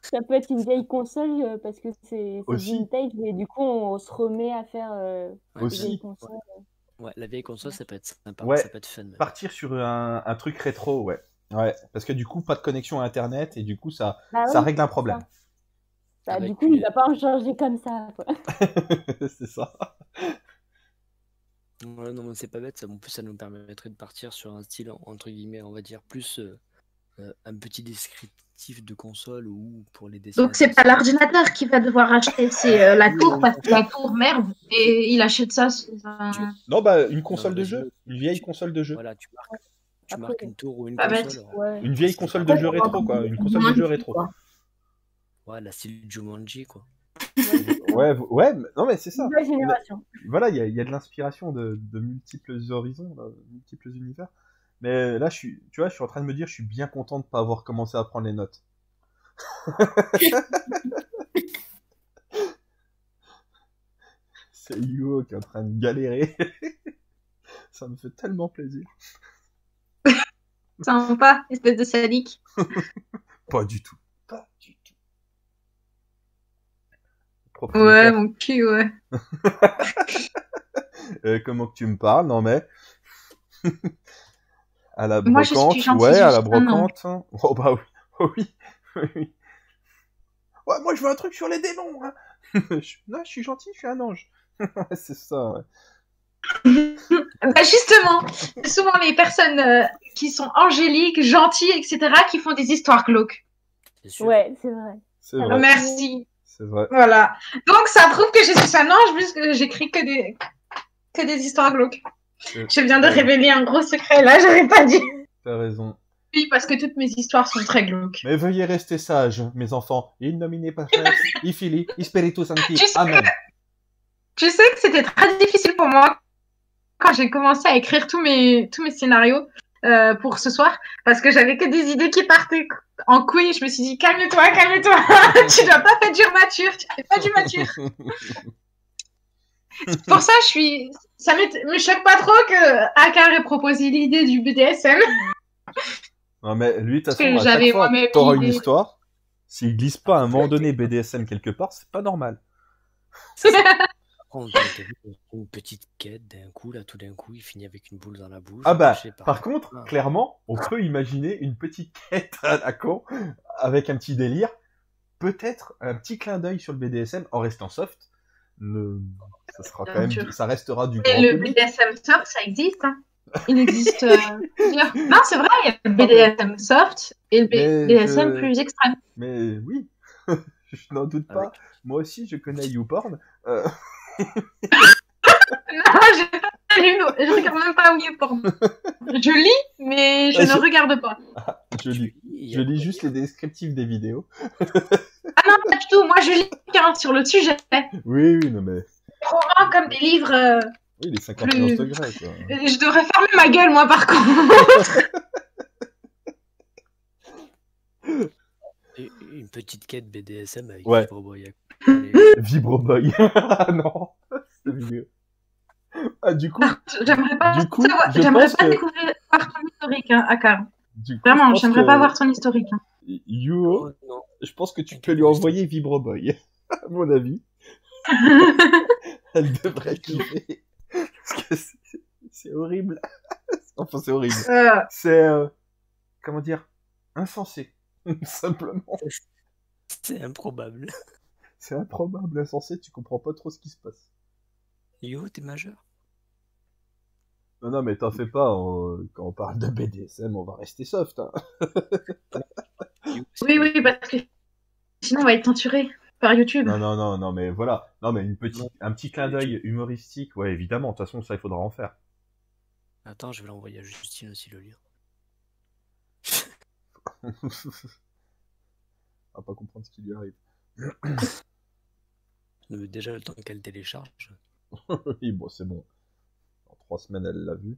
Ça peut être une vieille console parce que c'est vintage et du coup on se remet à faire aussi. consoles. Ouais, la vieille console, ça peut être sympa, Ouais, ça peut être fun. Même. partir sur un truc rétro, ouais. Ouais, parce que du coup, pas de connexion à Internet, et du coup, ça oui, règle un problème. Bah, du coup, il va pas en changer comme ça, quoi. C'est ça. Ouais, non, c'est pas bête, ça. En plus, ça nous permettrait de partir sur un style, entre guillemets, on va dire, plus un petit descriptif de console ou pour les dessinateurs. Donc, c'est pas l'ordinateur qui va devoir acheter, c'est la tour, parce que la tour, merde, et il achète ça sous un... Non, bah, une console de jeu. Une vieille console de jeu. Voilà, tu marques une tour ou une Pas console. bête. Une vieille console de jeu rétro, quoi. Une console de jeu rétro. Ouais, la style Jumanji, quoi. Ouais, non, mais c'est ça. Nouvelle génération. Voilà, il y a de l'inspiration de multiples horizons, de multiples univers. Mais là, tu vois, je suis en train de me dire, je suis bien content de pas avoir commencé à prendre les notes. C'est Hugo qui est en train de galérer. Ça me fait tellement plaisir. Sympa, espèce de sadique. Pas du tout. Pas du tout. Ouais, mon cul, ouais. Comment que tu me parles? Non, mais... à la brocante, moi, je suis gentille, ouais, à la brocante. Oh bah oui. Oh, oui. Oui. Ouais, moi je veux un truc sur les démons. Hein. Non, je suis gentil, je suis un ange. C'est ça, ouais. Bah justement, c'est souvent les personnes qui sont angéliques, gentilles, etc., qui font des histoires glauques. Ouais, c'est vrai. C'est vrai. Merci. C'est vrai. Voilà. Donc ça prouve que je suis un ange puisque j'écris que des histoires glauques. Je viens de révéler un gros secret là, j'aurais pas dit. T'as raison. Oui, parce que toutes mes histoires sont très glauques. Mais veuillez rester sages, mes enfants. In nomine Patris, et Filii, et Spiritus Sancti. Amen. Tu sais que c'était très difficile pour moi quand j'ai commencé à écrire tous mes scénarios pour ce soir, parce que j'avais que des idées qui partaient en couille. Je me suis dit, calme-toi, calme-toi. Tu dois pas faire du mature, tu fais pas du mature. Pour ça, ça me choque pas trop que Akar ait proposé l'idée du BDSM. Non, mais lui, de toute façon, Que à chaque j'avais fois, moi-même t'auras une l'idée. histoire. S'il glisse pas à un moment donné BDSM quelque part, c'est pas normal. On a une petite quête d'un coup, là, tout d'un coup, il finit avec une boule dans la bouche. Ah bah, par contre, clairement, on peut imaginer une petite quête à la con, avec un petit délire, peut-être un petit clin d'œil sur le BDSM en restant soft. Ça sera quand même, ça restera du grand le public. BDSM soft, ça existe. Hein. Il existe. Non, c'est vrai, il y a le BDSM soft et le BDSM plus extrême. Mais oui, je n'en doute pas. Moi aussi, je connais YouPorn. Non, je regarde même pas YouPorn. Je lis, mais je ne regarde pas. Ah, je lis juste les descriptifs des vidéos. Ah non, pas du tout. Moi, je lis sur le sujet. Oui, non mais. Romans comme des livres. Oui, les 51 degrés, quoi. Je devrais fermer ma gueule, moi, par contre. Une petite quête BDSM avec Vibroboy. Vibroboy. Non, cette vidéo. Ah, du coup, j'aimerais pas, découvrir voir ton historique, hein, Akar. Vraiment, j'aimerais pas voir ton historique. Hein. Yo, je pense que tu peux lui envoyer Vibroboy, à mon avis. Elle devrait kiffer. Parce que c'est horrible. Enfin, c'est horrible. C'est, comment dire, insensé. Simplement. C'est improbable. C'est improbable, insensé, tu comprends pas trop ce qui se passe. Yo, t'es majeur? Non, mais t'en fais pas, quand on parle de BDSM, on va rester soft. Hein. Oui, parce que sinon on va être censuré par YouTube. Non, mais voilà. Non, mais un petit clin d'œil humoristique, ouais, évidemment, de toute façon, ça, il faudra en faire. Attends, je vais l'envoyer à Justine aussi, le lire. On va pas comprendre ce qui lui arrive. Déjà le temps qu'elle télécharge. Oui, bon, c'est bon. En 3 semaines, elle l'a vu.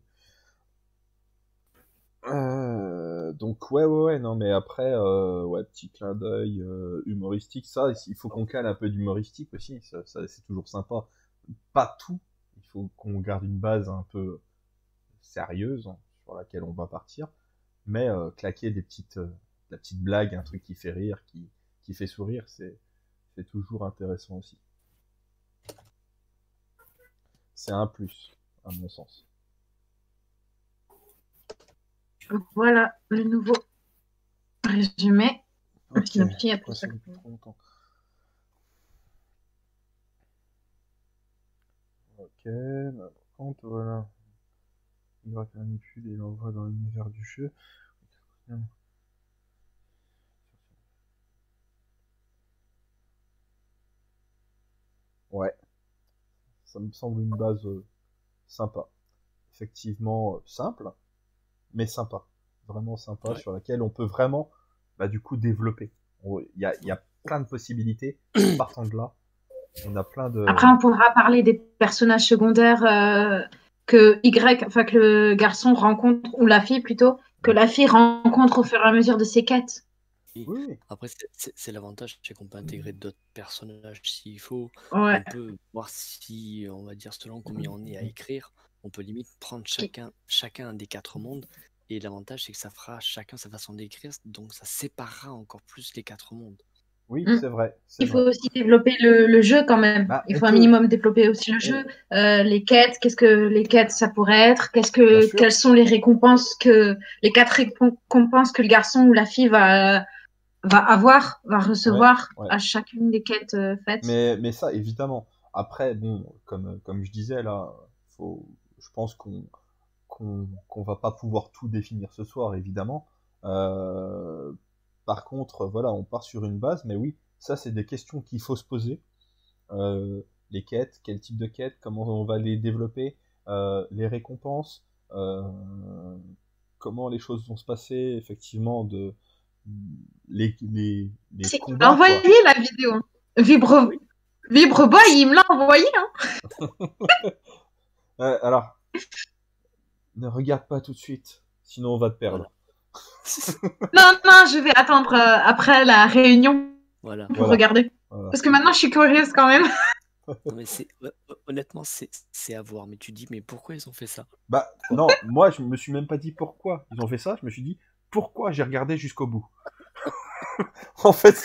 Donc, ouais, non, mais après, ouais, petit clin d'œil humoristique, ça, il faut qu'on cale un peu d'humoristique aussi, ça c'est toujours sympa. Pas tout, il faut qu'on garde une base un peu sérieuse, hein, sur laquelle on va partir, mais claquer la petite blague, un truc qui fait rire, qui fait sourire, c'est toujours intéressant aussi. C'est un plus. à mon sens. Voilà le nouveau résumé. Ok, Notre fille a pris pourquoi ça. ça met trop longtemps? Ok, bah, par contre, voilà. Y manipule et l'envoie dans l'univers du jeu. Ouais, ça me semble une base sympa. Effectivement simple, mais sympa. Vraiment sympa, Ouais. sur laquelle on peut vraiment, du coup, développer. Il y a plein de possibilités. Partant de là, on a plein de... Après, on pourra parler des personnages secondaires que le garçon rencontre, ou la fille plutôt, que la fille rencontre au fur et à mesure de ses quêtes. Oui. Après, c'est l'avantage, c'est qu'on peut intégrer d'autres personnages s'il faut. Ouais. On peut voir si, on va dire, selon combien on est à écrire, on peut limite prendre chacun des 4 mondes. Et l'avantage, c'est que ça fera chacun sa façon d'écrire, donc ça séparera encore plus les 4 mondes. Oui, Mm. c'est vrai. Il faut aussi développer le jeu quand même. Il faut un minimum développer aussi le jeu. Les quêtes, qu'est-ce que les quêtes ça pourrait être? Quelles sont les récompenses les 4 récompenses que le garçon ou la fille va recevoir à chacune des quêtes faites. Mais ça, évidemment. Après, bon, comme je disais là, je pense qu'on va pas pouvoir tout définir ce soir, évidemment. Par contre, voilà, on part sur une base, mais oui, ça c'est des questions qu'il faut se poser. Les quêtes, quel type de quêtes, comment on va les développer, les récompenses, comment les choses vont se passer, effectivement, les combats. Envoyez la vidéo. Vibreboy, il me l'a envoyé. Alors, ne regarde pas tout de suite, sinon on va te perdre. Non, je vais attendre après la réunion pour regarder. Parce que maintenant, je suis curieuse quand même. Non, mais honnêtement, c'est à voir. Mais tu dis, mais pourquoi ils ont fait ça? Non, moi, je me suis même pas dit pourquoi ils ont fait ça. Je me suis dit, pourquoi j'ai regardé jusqu'au bout. En fait,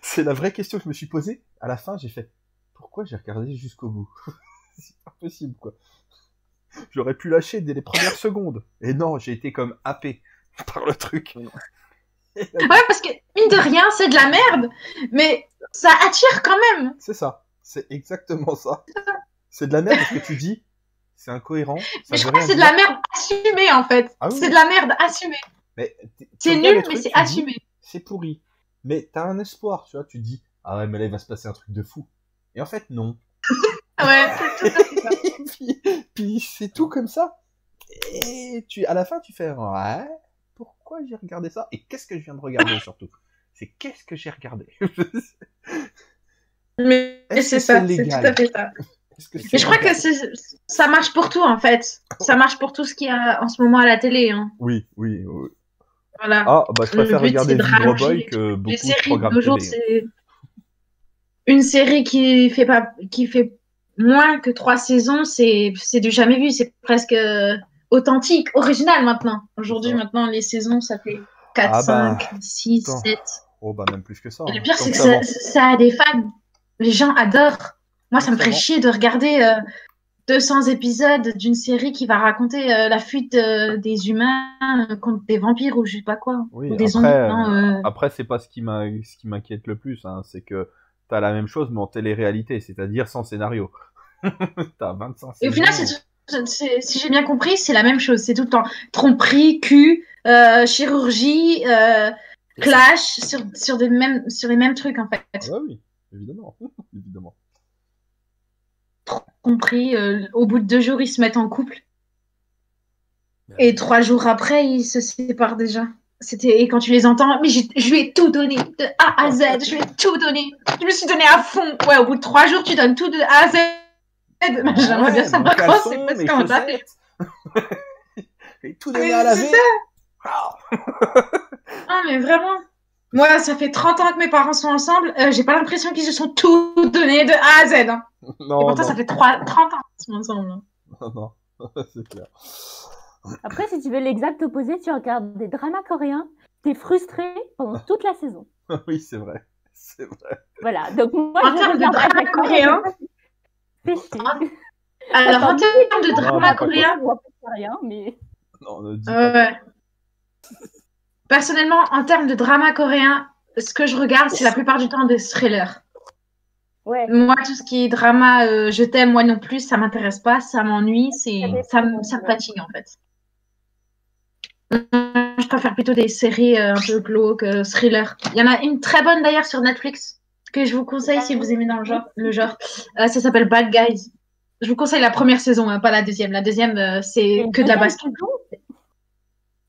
c'est la vraie question que je me suis posée. À la fin, j'ai fait, pourquoi j'ai regardé jusqu'au bout? C'est pas possible, quoi. J'aurais pu lâcher dès les premières secondes. Et non, j'ai été comme happé par le truc. Ouais, parce que, mine de rien, c'est de la merde, mais ça attire quand même. C'est ça. C'est exactement ça. C'est de la merde parce que tu dis, c'est incohérent. Mais je crois que c'est de la merde assumée, en fait. Ah, oui. C'est de la merde assumée. C'est nul, mais c'est assumé. C'est pourri. Mais t'as un espoir, tu vois. Tu te dis, ah ouais, mais là, il va se passer un truc de fou. Et en fait, non. Ouais, c'est tout à fait ça. puis c'est tout comme ça. Et à la fin, tu fais, ouais, pourquoi j'ai regardé ça? Et qu'est-ce que je viens de regarder, surtout? C'est qu'est-ce que j'ai regardé? Mais c'est ça, c'est tout à fait ça. Mais je crois que ça marche pour tout, en fait. Ça marche pour tout ce qu'il y a en ce moment à la télé. Hein. Oui. Voilà. Ah, je préfère regarder Vibreboy que beaucoup de programmes télé. C'est une série qui fait moins que 3 saisons, c'est du jamais vu. C'est presque authentique, original maintenant. Aujourd'hui, maintenant, les saisons, ça fait 4, 5, 6, 7. Oh, même plus que ça. Et le pire, c'est que ça a des fans. Les gens adorent. Moi, ça me ferait chier de regarder 200 épisodes d'une série qui va raconter la fuite des humains contre des vampires ou je sais pas quoi. Oui, ou des après, c'est pas ce qui m'inquiète le plus. Hein, c'est que t'as la même chose, mais en télé-réalité, c'est-à-dire sans scénario. T'as 25 Et au final, si j'ai bien compris, c'est la même chose. C'est tout le temps tromperie, cul, chirurgie, clash sur les mêmes trucs, en fait. Ah bah oui, évidemment. Tromperie, au bout de 2 jours, ils se mettent en couple. Et 3 jours après, ils se séparent déjà. Et quand tu les entends, mais je lui ai tout donné, de A à Z, je lui ai tout donné. Je me suis donné à fond. Ouais, au bout de 3 jours, tu donnes tout de A à Z. J'aimerais bien savoir quoi c'est parce qu'on t'a fait. J'ai tout donné à laver. Ah, mais vraiment. Moi, ça fait 30 ans que mes parents sont ensemble. J'ai pas l'impression qu'ils se sont tout donné de A à Z. Hein. Non, et pourtant, ça fait 30 ans qu'ils sont ensemble. Non, c'est clair. Après, si tu veux l'exact opposé, tu regardes des dramas coréens, t'es frustré pendant toute la saison. Oui, c'est vrai. Voilà, donc moi, en termes de dramas coréens, Alors, en termes de drama coréen, je vois pas rien, mais... Non, ne dis pas. Personnellement, en termes de drama coréen, ce que je regarde, c'est la plupart du temps des thrillers. Ouais. Moi, tout ce qui est drama, je t'aime, moi non plus, ça m'intéresse pas, ça m'ennuie, ça me fatigue en fait. Je préfère plutôt des séries un peu glauques, thrillers. Il y en a une très bonne d'ailleurs sur Netflix que je vous conseille si vous aimez dans le genre. Ça s'appelle Bad Guys. Je vous conseille la première saison, hein, pas la deuxième. La deuxième, c'est que de la baston.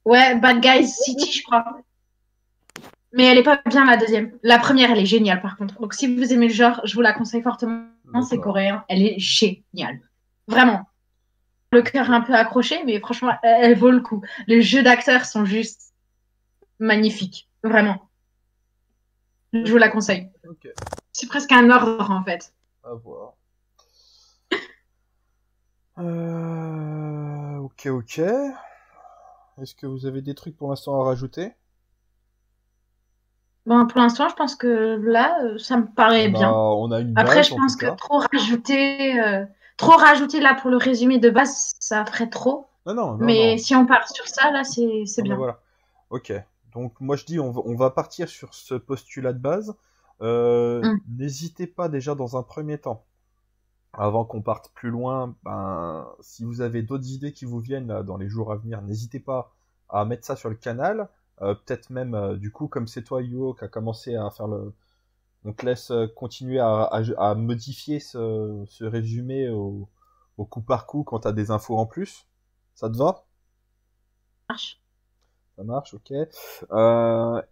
Ouais, Bad Guys City, je crois. Mais elle est pas bien la deuxième. La première, elle est géniale par contre. Donc si vous aimez le genre, je vous la conseille fortement. C'est coréen. Elle est géniale. Vraiment. Le cœur un peu accroché, mais franchement, elle vaut le coup. Les jeux d'acteurs sont juste magnifiques. Vraiment. Je vous la conseille. Okay. C'est presque un ordre en fait. À voir. Ok. Est-ce que vous avez des trucs pour l'instant à rajouter? Bon, pour l'instant, je pense que là, ça me paraît bien. On a une Après, base, je pense que trop rajouter là pour le résumé de base, ça ferait trop. Non. Mais si on part sur ça, là, c'est bien. Voilà. Ok. Donc moi je dis, on va partir sur ce postulat de base. N'hésitez pas déjà dans un premier temps, avant qu'on parte plus loin, si vous avez d'autres idées qui vous viennent là, dans les jours à venir, n'hésitez pas à mettre ça sur le canal. Peut-être même, du coup, comme c'est toi, Yuo, qui a commencé à faire le... On te laisse continuer à modifier ce résumé au coup par coup quand tu as des infos en plus. Ça te va? Ça marche, ok.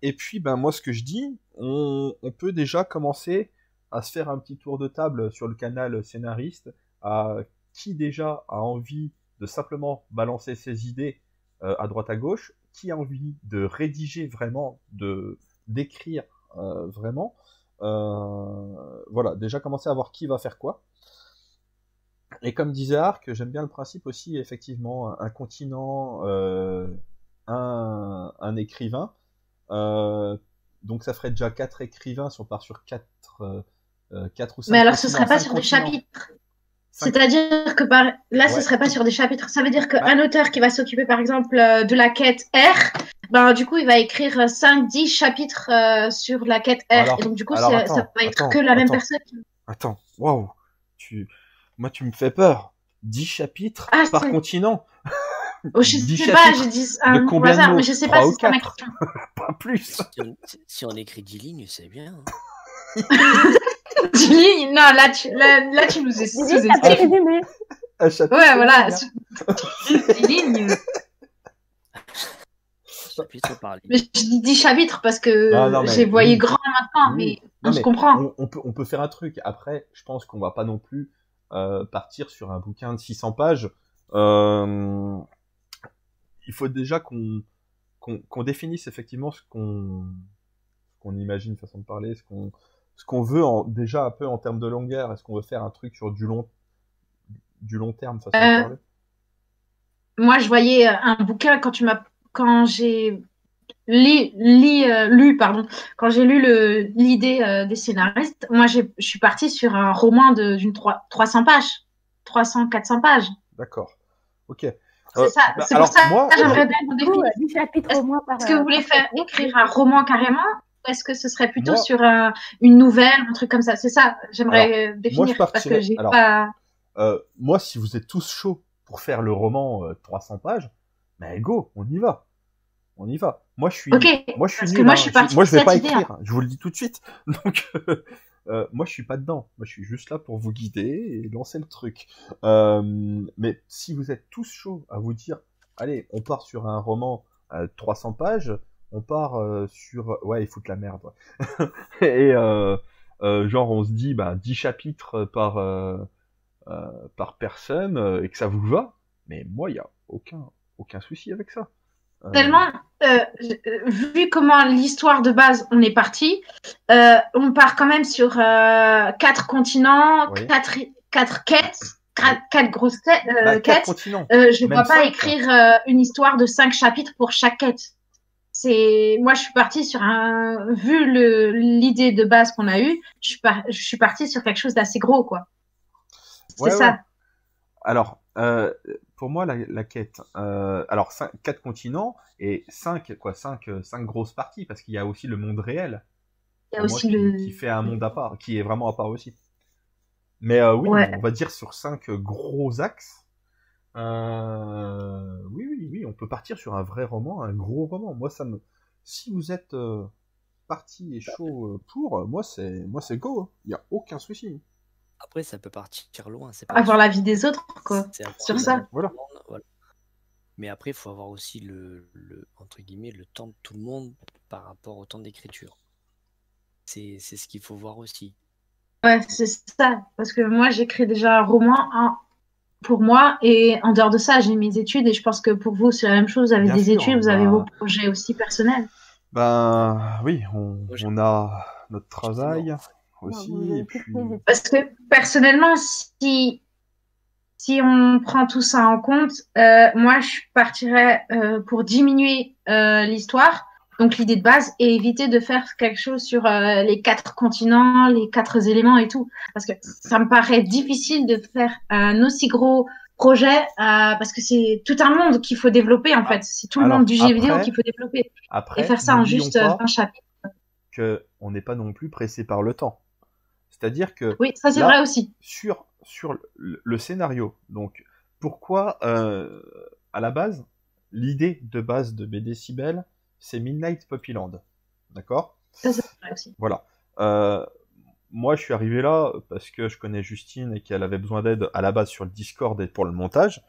Et puis, moi, ce que je dis, on peut déjà commencer à se faire un petit tour de table sur le canal scénariste, à qui déjà a envie de simplement balancer ses idées à droite à gauche, qui a envie de rédiger vraiment, d'écrire vraiment. Voilà, déjà commencer à voir qui va faire quoi. Et comme disait Arc, j'aime bien le principe aussi, effectivement, un continent, un écrivain. Donc ça ferait déjà 4 écrivains si on part sur 4 ou 5. Mais alors ce serait pas sur des chapitres. C'est-à-dire que là, ce serait pas sur des chapitres. Ça veut dire qu'un auteur qui va s'occuper, par exemple, de la quête R, du coup, il va écrire 5-10 chapitres sur la quête R. Alors, et donc, du coup, ça va être que la même personne. Attends, waouh. Moi, tu me fais peur. 10 chapitres par continent. Oh, je sais pas, j'ai dit un mot hasard, mais je sais pas si c'est ma question. Pas plus. Si on écrit 10 lignes, c'est bien. 10 lignes? Non, là, tu nous sous-estimes. Ouais, voilà. 10 lignes. Mais je dis 10 chapitres parce que j'ai voyé grand maintenant, mais je comprends. On peut faire un truc. Après, je pense qu'on va pas non plus partir sur un bouquin de 600 pages. Il faut déjà qu'on définisse effectivement ce qu'on imagine, façon de parler, ce qu'on veut déjà un peu en termes de longueur. Est-ce qu'on veut faire un truc sur du long terme, façon de parler? Moi, je voyais un bouquin quand j'ai quand j'ai lu l'idée des scénaristes, moi, je suis partie sur un roman d'une 300 pages, 400 pages. D'accord. Ok. C'est ça. C'est pour ça que j'aimerais bien vous définir. Est-ce que vous voulez faire écrire un roman carrément? Ou est-ce que ce serait plutôt sur une nouvelle, un truc comme ça? C'est ça, j'aimerais définir. Parce que j'ai pas... moi, si vous êtes tous chauds pour faire le roman 300 pages, go, on y va. Moi, je suis nul. Moi, je vais pas écrire. Je vous le dis tout de suite. Donc, moi, je suis pas dedans. Moi, je suis juste là pour vous guider et lancer le truc. Mais si vous êtes tous chauds à vous dire, allez, on part sur un roman 300 pages, on part sur... Ouais, il fout de la merde. Et genre, on se dit, 10 chapitres par personne et que ça vous va. Mais moi, il y a aucun souci avec ça. Tellement, vu comment l'histoire de base, on est parti, on part quand même sur 4 continents, 4 quêtes, 4 grosses quêtes. Je ne vois pas écrire une histoire de 5 chapitres pour chaque quête. Moi, je suis partie sur vu l'idée de base qu'on a eue, je suis partie sur quelque chose d'assez gros, quoi. C'est ça. Alors, pour moi, la quête, alors 4 continents et 5 grosses parties, parce qu'il y a aussi le monde réel, Il y a pour moi, aussi qui fait un monde à part, qui est vraiment à part aussi. Mais oui, Ouais. on va dire sur 5 gros axes. Oui, on peut partir sur un vrai roman, un gros roman. Moi, si vous êtes parti et chaud pour, moi c'est go. Hein. Il y a aucun souci. Après, ça peut partir loin. C'est pas Avoir la vie des autres, quoi. c'est avoir Sur la ça. vie de tout Voilà. le monde, voilà. Mais après, il faut avoir aussi entre guillemets, le temps de tout le monde par rapport au temps d'écriture. C'est ce qu'il faut voir aussi. Ouais, c'est ça. Parce que moi, j'écris déjà un roman pour moi. Et en dehors de ça, j'ai mes études. Et je pense que pour vous, c'est la même chose. Vous avez Bien des sûr, études, vous avez vos projets aussi personnels. Ben oui, Moi, j'ai- on a notre c'est travail mort. aussi, Non, vous avez et toutes puis les études. Parce que personnellement, si on prend tout ça en compte, moi, je partirais pour diminuer l'histoire, donc l'idée de base, et éviter de faire quelque chose sur les 4 continents, les 4 éléments et tout. Parce que ça me paraît difficile de faire un aussi gros projet, parce que c'est tout un monde qu'il faut développer, en fait. C'est tout le alors monde du jeu vidéo après, qu'il faut développer. Et après, faire ça en n'oublions juste pas 20 chapitres. que on n'est pas non plus pressé par le temps. C'est-à-dire que Oui, ça, c'est là, vrai aussi. sur le scénario, donc pourquoi à la base, l'idée de base de BD c'est Midnight Poppyland, d'accord? Ça, c'est vrai aussi. Voilà. Moi, je suis arrivé là parce que je connais Justine et qu'elle avait besoin d'aide à la base sur le Discord et pour le montage,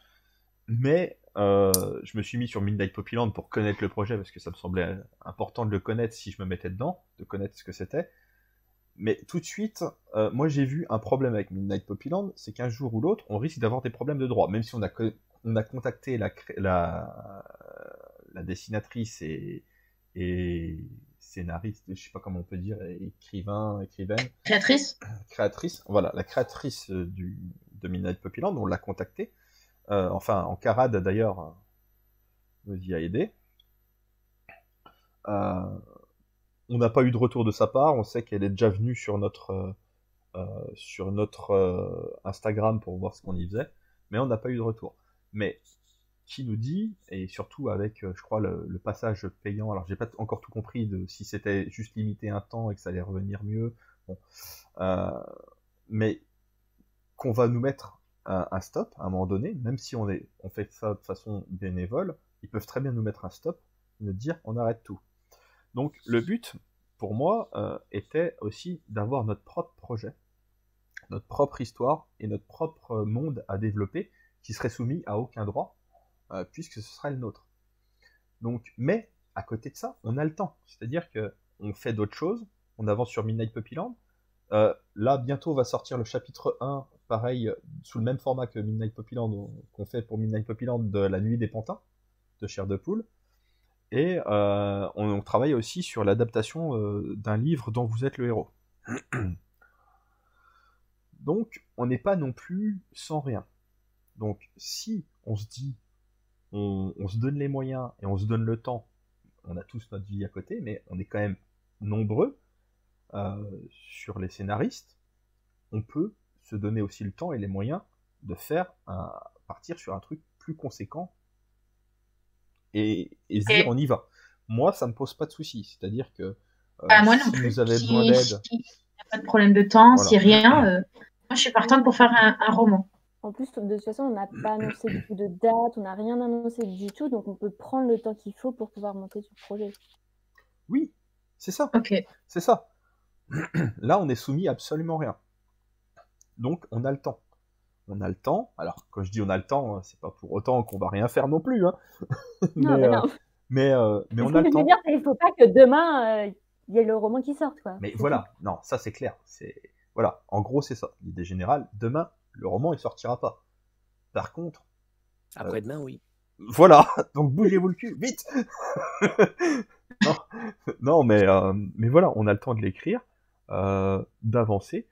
mais je me suis mis sur Midnight Poppyland pour connaître le projet parce que ça me semblait important de le connaître si je me mettais dedans, de connaître ce que c'était. Mais tout de suite, moi j'ai vu un problème avec Midnight Poppyland, c'est qu'un jour ou l'autre, on risque d'avoir des problèmes de droit. Même si on a contacté la dessinatrice et scénariste, je sais pas comment on peut dire, écrivaine, Créatrice. voilà, la créatrice de Midnight Poppyland, on l'a contactée. Enfin, Encarade d'ailleurs nous y a aidé. On n'a pas eu de retour de sa part. On sait qu'elle est déjà venue sur notre Instagram pour voir ce qu'on y faisait, mais on n'a pas eu de retour. Mais qui nous dit, et surtout avec, je crois, le passage payant, alors j'ai pas encore tout compris de si c'était juste limité un temps et que ça allait revenir mieux, bon, mais qu'on va nous mettre un stop à un moment donné, même si on fait ça de façon bénévole, ils peuvent très bien nous mettre un stop et nous dire on arrête tout. Donc le but, pour moi, était aussi d'avoir notre propre projet, notre propre histoire et notre propre monde à développer qui serait soumis à aucun droit, puisque ce serait le nôtre. Donc, mais à côté de ça, on a le temps. C'est-à-dire que on fait d'autres choses, on avance sur Midnight Poppyland. Là, bientôt va sortir le chapitre 1, pareil, sous le même format que Midnight Poppyland, qu'on fait pour Midnight Poppyland de La Nuit des Pantins, de Chair de Poule. Et on travaille aussi sur l'adaptation d'un livre dont vous êtes le héros. Donc, on n'est pas non plus sans rien. Donc, si on se dit, on se donne les moyens et on se donne le temps, on a tous notre vie à côté, mais on est quand même nombreux sur les scénaristes, on peut se donner aussi le temps et les moyens de partir sur un truc plus conséquent et se dire on y va. Moi, ça me pose pas de soucis. C'est-à-dire que moi non si plus. vous avez besoin d'aide, Il n'y a pas de problème de temps, voilà. si rien, moi je suis partante pour faire un roman. En plus, de toute façon, on n'a pas annoncé du tout de date, on n'a rien annoncé du tout, donc on peut prendre le temps qu'il faut pour pouvoir monter sur le projet. Oui, c'est ça. Ok. C'est ça. Là, on est soumis à absolument rien. Donc, on a le temps. On a le temps. Alors, quand je dis on a le temps, c'est pas pour autant qu'on va rien faire non plus. Hein. Non, non. Mais on a le Ce que je temps. veux dire, c'est qu'il faut pas que demain, il y ait le roman qui sorte, quoi. Mais voilà, non, ça c'est clair. Voilà, en gros, c'est ça. L'idée générale, demain, le roman, il sortira pas. Par contre... Après-demain, oui. Voilà, donc bougez-vous le cul, vite. Non, mais voilà, on a le temps de l'écrire, d'avancer.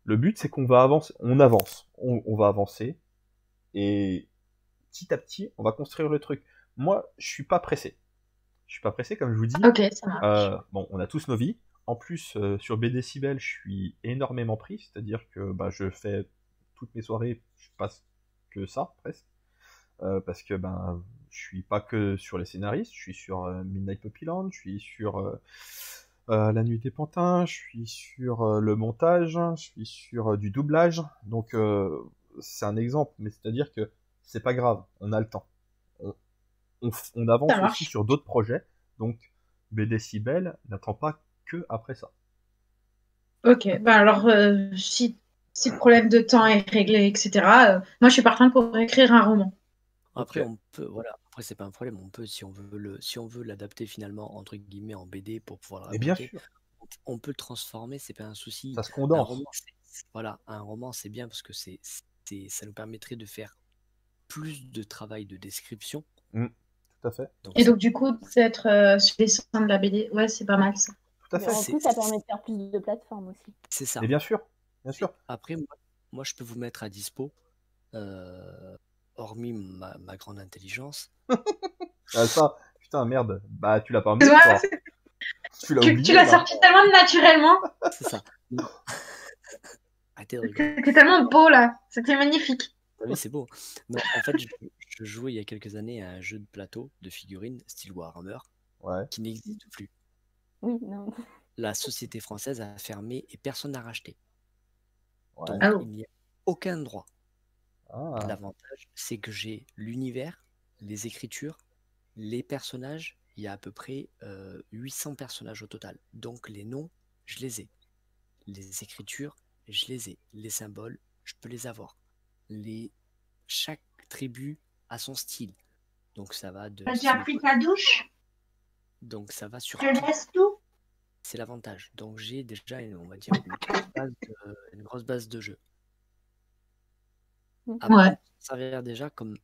Le but, c'est qu'on va avancer. On avance. On va avancer. Et petit à petit, on va construire le truc. Moi, je suis pas pressé. Je suis pas pressé, comme je vous dis. Ok, ça marche. Bon, on a tous nos vies. En plus, sur BD Cybèle, je suis énormément pris. C'est-à-dire que je fais toutes mes soirées, je passe que ça, presque. Parce que ben, je suis pas que sur les scénaristes, je suis sur Midnight Poppyland, je suis sur La Nuit des Pantins, je suis sur le montage, je suis sur du doublage. Donc c'est un exemple, mais c'est-à-dire que c'est pas grave, on a le temps. On avance aussi sur d'autres projets, donc BD Cybèle n'attend pas que après ça. Ok, bah alors si le problème de temps est réglé, etc., moi je suis partante pour écrire un roman. Après, on peut, voilà, après c'est pas un problème, on peut, si on veut l'adapter finalement entre guillemets en BD pour pouvoir le Et bien raconter, sûr, on peut le transformer, c'est pas un souci. ça se Un condense. roman, voilà, un roman c'est bien parce que ça nous permettrait de faire plus de travail de description. Tout à fait. Et donc du coup, d'être sur les seins de la BD, ouais, c'est pas mal ça. Tout à fait. En plus, ça permet de faire plus de plateformes aussi. C'est ça. Et bien sûr, bien sûr. Après, moi, je peux vous mettre à dispo, hormis ma grande intelligence. Ah, ça, putain, merde. Bah, tu l'as pas mis, toi. Tu l'as oublié. Tu l'as sorti tellement naturellement. C'est ça. Arrêtez de rigoler. C'était tellement beau là. C'était magnifique. Oui, c'est beau. Non, en fait, je jouais il y a quelques années à un jeu de plateau de figurines style Warhammer qui n'existe plus. Oui, non. La société française a fermé et personne n'a racheté. Ouais. Donc, il n'y a aucun droit. Ah. L'avantage, c'est que j'ai l'univers, les écritures, les personnages. Il y a à peu près 800 personnages au total. Donc, les noms, je les ai. Les écritures, je les ai. Les symboles, je peux les avoir. Chaque tribu a son style. Donc, ça va de... T'as déjà pris ta douche? Donc, ça va sur... Je laisse tout. C'est l'avantage. Donc, j'ai déjà, on va dire, une grosse base de jeu. Après, on peut s'en servir déjà comme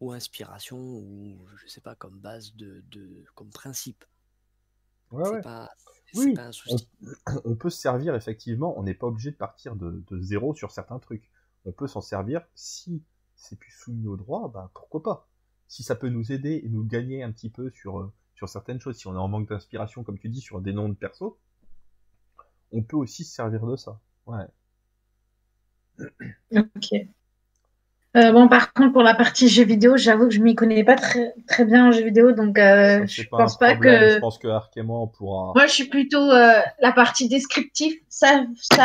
ou inspiration ou je sais pas, comme base comme principe. C'est pas un souci. On peut se servir effectivement, on n'est pas obligé de partir de zéro sur certains trucs. On peut s'en servir si c'est plus soumis au droit, bah pourquoi pas. Si ça peut nous aider et nous gagner un petit peu sur certaines choses, si on est en manque d'inspiration, comme tu dis, sur des noms de perso, on peut aussi se servir de ça. Ouais. Ok. Bon, par contre, pour la partie jeux vidéo, j'avoue que je m'y connais pas très bien en jeux vidéo, donc je pense pas que. Je pense que Arc et moi, on pourra. Moi, je suis plutôt la partie descriptive. Ça,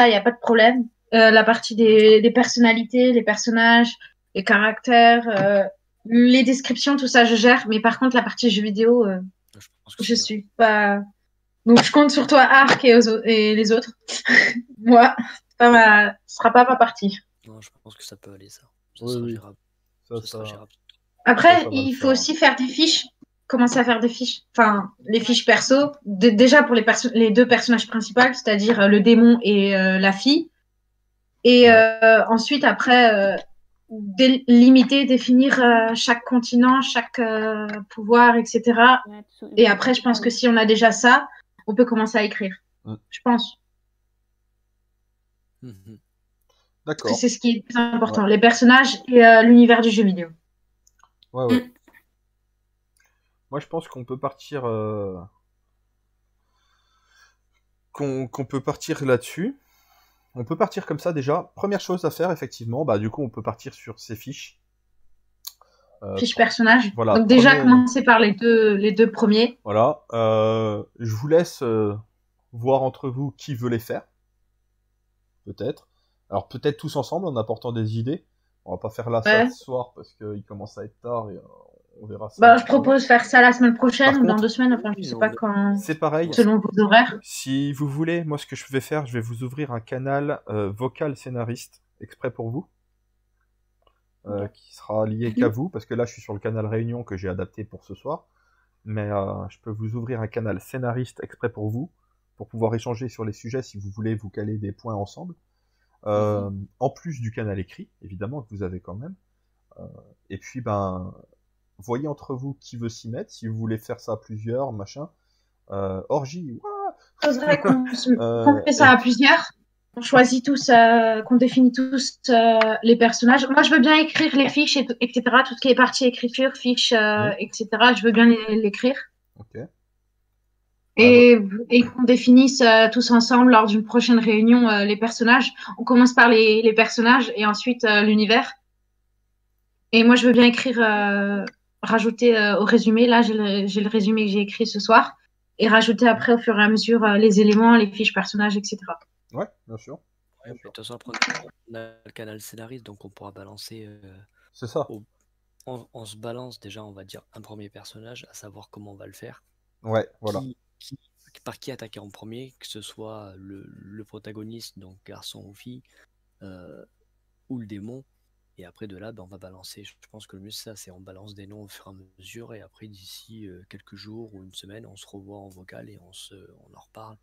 y a pas de problème. La partie des personnalités, les personnages, les caractères, les descriptions, tout ça, je gère. Mais par contre, la partie jeux vidéo, je suis pas. Donc, je compte sur toi, Arc et les autres. Moi, ce sera pas ma partie. Non, je pense que ça peut aller, ça. Oui, sera oui. gérable. Ça sera gérable. Après, il faut aussi faire des fiches. Commencer à faire des fiches. Enfin, les fiches perso. Déjà pour les deux personnages principaux, c'est-à-dire le démon et la fille. Et ensuite, après, limiter, définir chaque continent, chaque pouvoir, etc. Et après, je pense que si on a déjà ça, on peut commencer à écrire. Je pense. D'accord. Parce que c'est ce qui est le plus important. Les personnages et l'univers du jeu vidéo. Ouais. Moi, je pense qu'on peut partir... qu'on peut partir là-dessus. On peut partir comme ça, déjà. Première chose à faire, effectivement, bah du coup, on peut partir sur ces fiches. Fiches personnages. Voilà, donc déjà, commencer par les deux premiers. Voilà. Je vous laisse voir entre vous qui veut les faire. Peut-être. Alors, peut-être tous ensemble, en apportant des idées. On va pas faire là ça ce soir, parce qu'il commence à être tard et... on verra ça. Bah, je propose de faire ça la semaine prochaine ou dans 2 semaines. Enfin, je sais pas quand. C'est pareil. Selon vos horaires. Si vous voulez, moi, ce que je vais faire, je vais vous ouvrir un canal vocal scénariste exprès pour vous, qui sera lié qu'à vous, parce que là, je suis sur le canal Réunion que j'ai adapté pour ce soir. Mais je peux vous ouvrir un canal scénariste exprès pour vous, pour pouvoir échanger sur les sujets si vous voulez vous caler des points ensemble. En plus du canal écrit, évidemment, que vous avez quand même. Et puis, voyez entre vous qui veut s'y mettre, si vous voulez faire ça à plusieurs, machin. Orgie, ouais. Qu'on fait ça à plusieurs. On choisit tous, qu'on définit tous les personnages. Moi, je veux bien écrire les fiches, etc. Tout ce qui est partie écriture, fiches, etc. Je veux bien l'écrire. Ok. Et qu'on définisse tous ensemble lors d'une prochaine réunion les personnages. On commence par les personnages et ensuite l'univers. Et moi, je veux bien écrire, rajouter au résumé. Là, j'ai le résumé que j'ai écrit ce soir. Et rajouter après, au fur et à mesure, les éléments, les fiches personnages, etc. Ouais, bien sûr. Ouais, de toute façon, après, on a le canal scénariste, donc on pourra balancer. C'est ça. On se balance déjà, on va dire, un premier personnage, à savoir comment on va le faire. Ouais, voilà. Par qui attaquer en premier, que ce soit le protagoniste, donc garçon ou fille, ou le démon. Et après de là, on va balancer. Je pense que le mieux c'est ça, c'est on balance des noms au fur et à mesure. Et après d'ici quelques jours ou une semaine, on se revoit en vocal et on en reparle.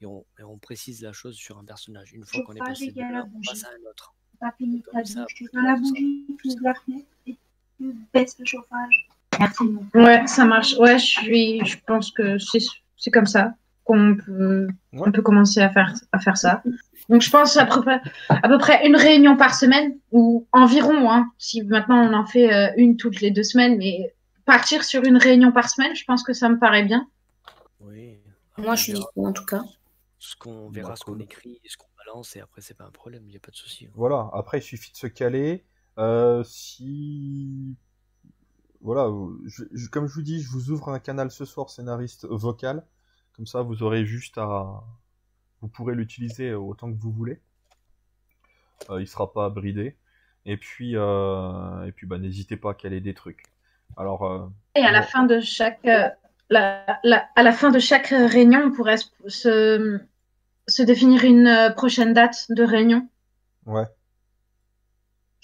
Et on précise la chose sur un personnage. Une fois qu'on est passé de là, on passe à un autre. T'as fini ta ça, douche, tu éteins la bougie, tu ouvres la fenêtre et tu baisses le chauffage. Merci. Ouais, ça marche. Ouais, je pense que c'est comme ça qu'on peut, on peut commencer à faire ça. Donc, je pense à peu près une réunion par semaine, ou environ, hein, si maintenant on en fait une toutes les 2 semaines, mais partir sur une réunion par semaine, je pense que ça me paraît bien. Oui. Moi, je suis dispo, en tout cas. On verra ce qu'on écrit et ce qu'on balance, et après, c'est pas un problème, il n'y a pas de souci. Voilà, après, il suffit de se caler. Si... Voilà, comme je vous dis, je vous ouvre un canal ce soir, scénariste vocal. Comme ça, vous aurez juste à... Vous pourrez l'utiliser autant que vous voulez. Il sera pas bridé. Et puis n'hésitez pas à caler des trucs. Alors, et à la fin de chaque... à la fin de chaque réunion, on pourrait se définir une prochaine date de réunion. Ouais.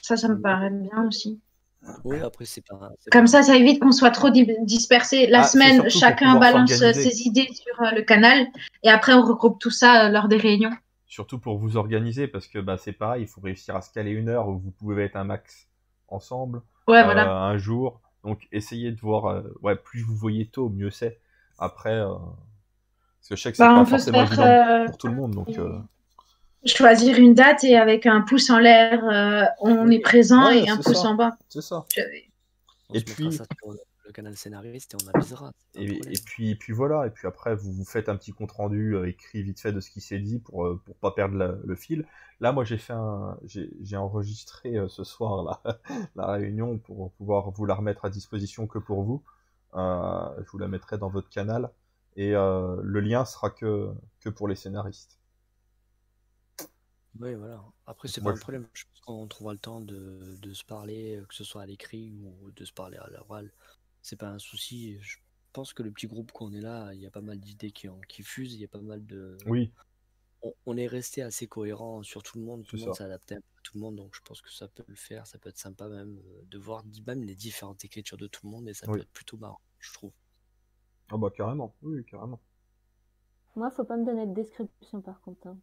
Ça me paraît bien aussi. Oui, après, c'est pas... Comme ça évite qu'on soit trop dispersé. La semaine, chacun balance ses idées sur le canal et après, on regroupe tout ça lors des réunions. Surtout pour vous organiser, parce que c'est pareil, il faut réussir à se caler une heure où vous pouvez être un max ensemble un jour. Donc, essayez de voir... plus vous voyez tôt, mieux c'est. Après, parce que je sais que c'est pas forcément évident pour tout le monde, donc... Choisir une date et avec un pouce en l'air, on est présent et un pouce en bas. C'est ça. Et puis ça sur le canal scénariste et on avisera. Et puis voilà. Et puis après, vous faites un petit compte rendu écrit vite fait de ce qui s'est dit pour pas perdre le fil. Là, moi, j'ai enregistré ce soir la réunion pour pouvoir vous la remettre à disposition que pour vous. Je vous la mettrai dans votre canal et le lien sera que pour les scénaristes. Oui, voilà. Après, c'est pas un problème. Je pense qu'on trouvera le temps de se parler, que ce soit à l'écrit ou de se parler à l'oral. C'est pas un souci. Je pense que le petit groupe qu'on est là, il y a pas mal d'idées qui fusent. Il y a pas mal de. Oui. On est resté assez cohérent sur tout le monde. Tout le monde s'est adapté à tout le monde. Donc, je pense que ça peut le faire. Ça peut être sympa même de voir même les différentes écritures de tout le monde. Et ça peut être plutôt marrant, je trouve. Ah bah carrément. Oui, carrément. Moi, faut pas me donner de description par contre. Hein.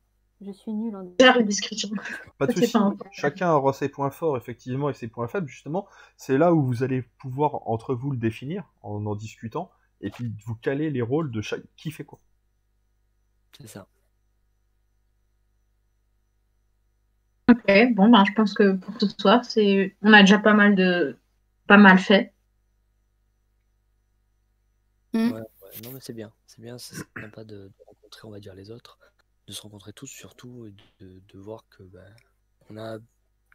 Je suis nulle en description. Pas de souci. Chacun aura ses points forts, effectivement, et ses points faibles, justement. C'est là où vous allez pouvoir, entre vous, le définir, en discutant, et puis vous caler les rôles de chaque... Qui fait quoi. C'est ça. Ok, bon, je pense que pour ce soir, on a déjà pas mal fait. Ouais, non, mais c'est bien. C'est sympa de rencontrer, on va dire, les autres. De se rencontrer tous surtout et de voir que on a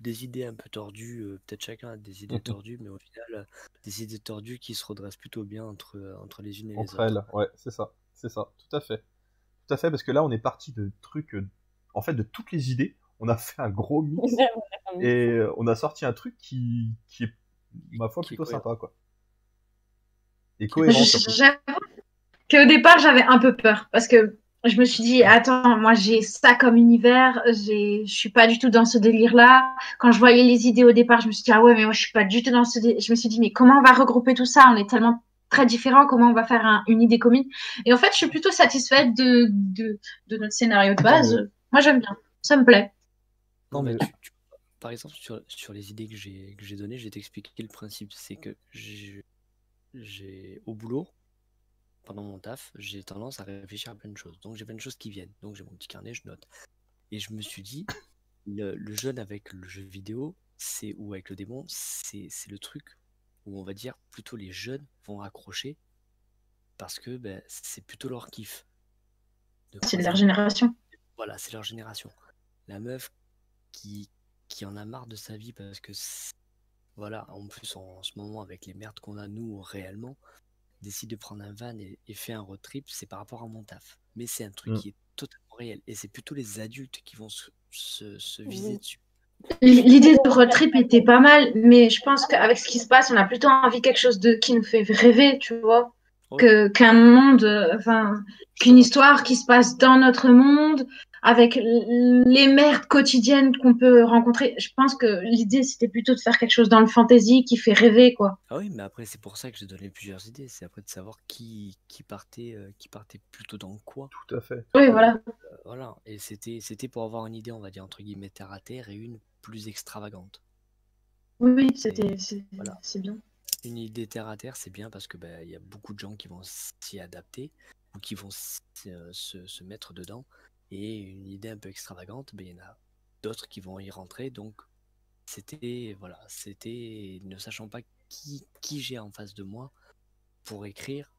des idées un peu tordues, peut-être chacun a des idées tordues, mais au final des idées tordues qui se redressent plutôt bien entre les unes et les autres. Entre elles, ouais, c'est ça, tout à fait, parce que là on est parti de trucs, en fait de toutes les idées, on a fait un gros mix et on a sorti un truc qui est ma foi plutôt sympa quoi. Et cohérent surtout. J'avoue qu'au départ j'avais un peu peur parce que je me suis dit, attends, moi j'ai ça comme univers, je suis pas du tout dans ce délire-là. Quand je voyais les idées au départ, je me suis dit, ah ouais, mais moi je suis pas du tout dans ce délire. Je me suis dit, mais comment on va regrouper tout ça? On est tellement très différents, comment on va faire une idée commune? Et en fait, je suis plutôt satisfaite de notre scénario de base. Moi j'aime bien, ça me plaît. Non, mais par exemple, sur les idées que j'ai données, je vais t'expliquer le principe. C'est que j'ai au boulot, pendant mon taf, j'ai tendance à réfléchir à plein de choses. Donc j'ai plein de choses qui viennent. Donc j'ai mon petit carnet, je note. Et je me suis dit, le jeune avec le jeu vidéo, ou avec le démon, c'est le truc où on va dire plutôt les jeunes vont accrocher parce que c'est plutôt leur kiff. C'est de leur génération. Voilà, c'est leur génération. La meuf qui en a marre de sa vie parce que voilà, en plus en ce moment avec les merdes qu'on a nous réellement, décide de prendre un van et fait un road trip, c'est par rapport à mon taf. Mais c'est un truc qui est totalement réel. Et c'est plutôt les adultes qui vont se viser dessus. L'idée de road trip était pas mal, mais je pense qu'avec ce qui se passe, on a plutôt envie de quelque chose qui nous fait rêver, tu vois, qu'un monde, qu'une histoire qui se passe dans notre monde, avec les merdes quotidiennes qu'on peut rencontrer. Je pense que l'idée, c'était plutôt de faire quelque chose dans le fantasy qui fait rêver, quoi. Ah oui, mais après, c'est pour ça que j'ai donné plusieurs idées. C'est après de savoir qui partait plutôt dans quoi. Tout à fait. Oui, voilà. Voilà, et c'était pour avoir une idée, on va dire, entre guillemets, terre à terre, et une plus extravagante. Oui, c'est bien. Une idée terre à terre, c'est bien parce que y a beaucoup de gens qui vont s'y adapter ou qui vont se mettre dedans. Et une idée un peu extravagante, il y en a d'autres qui vont y rentrer. Donc c'était ne sachant pas qui j'ai en face de moi pour écrire,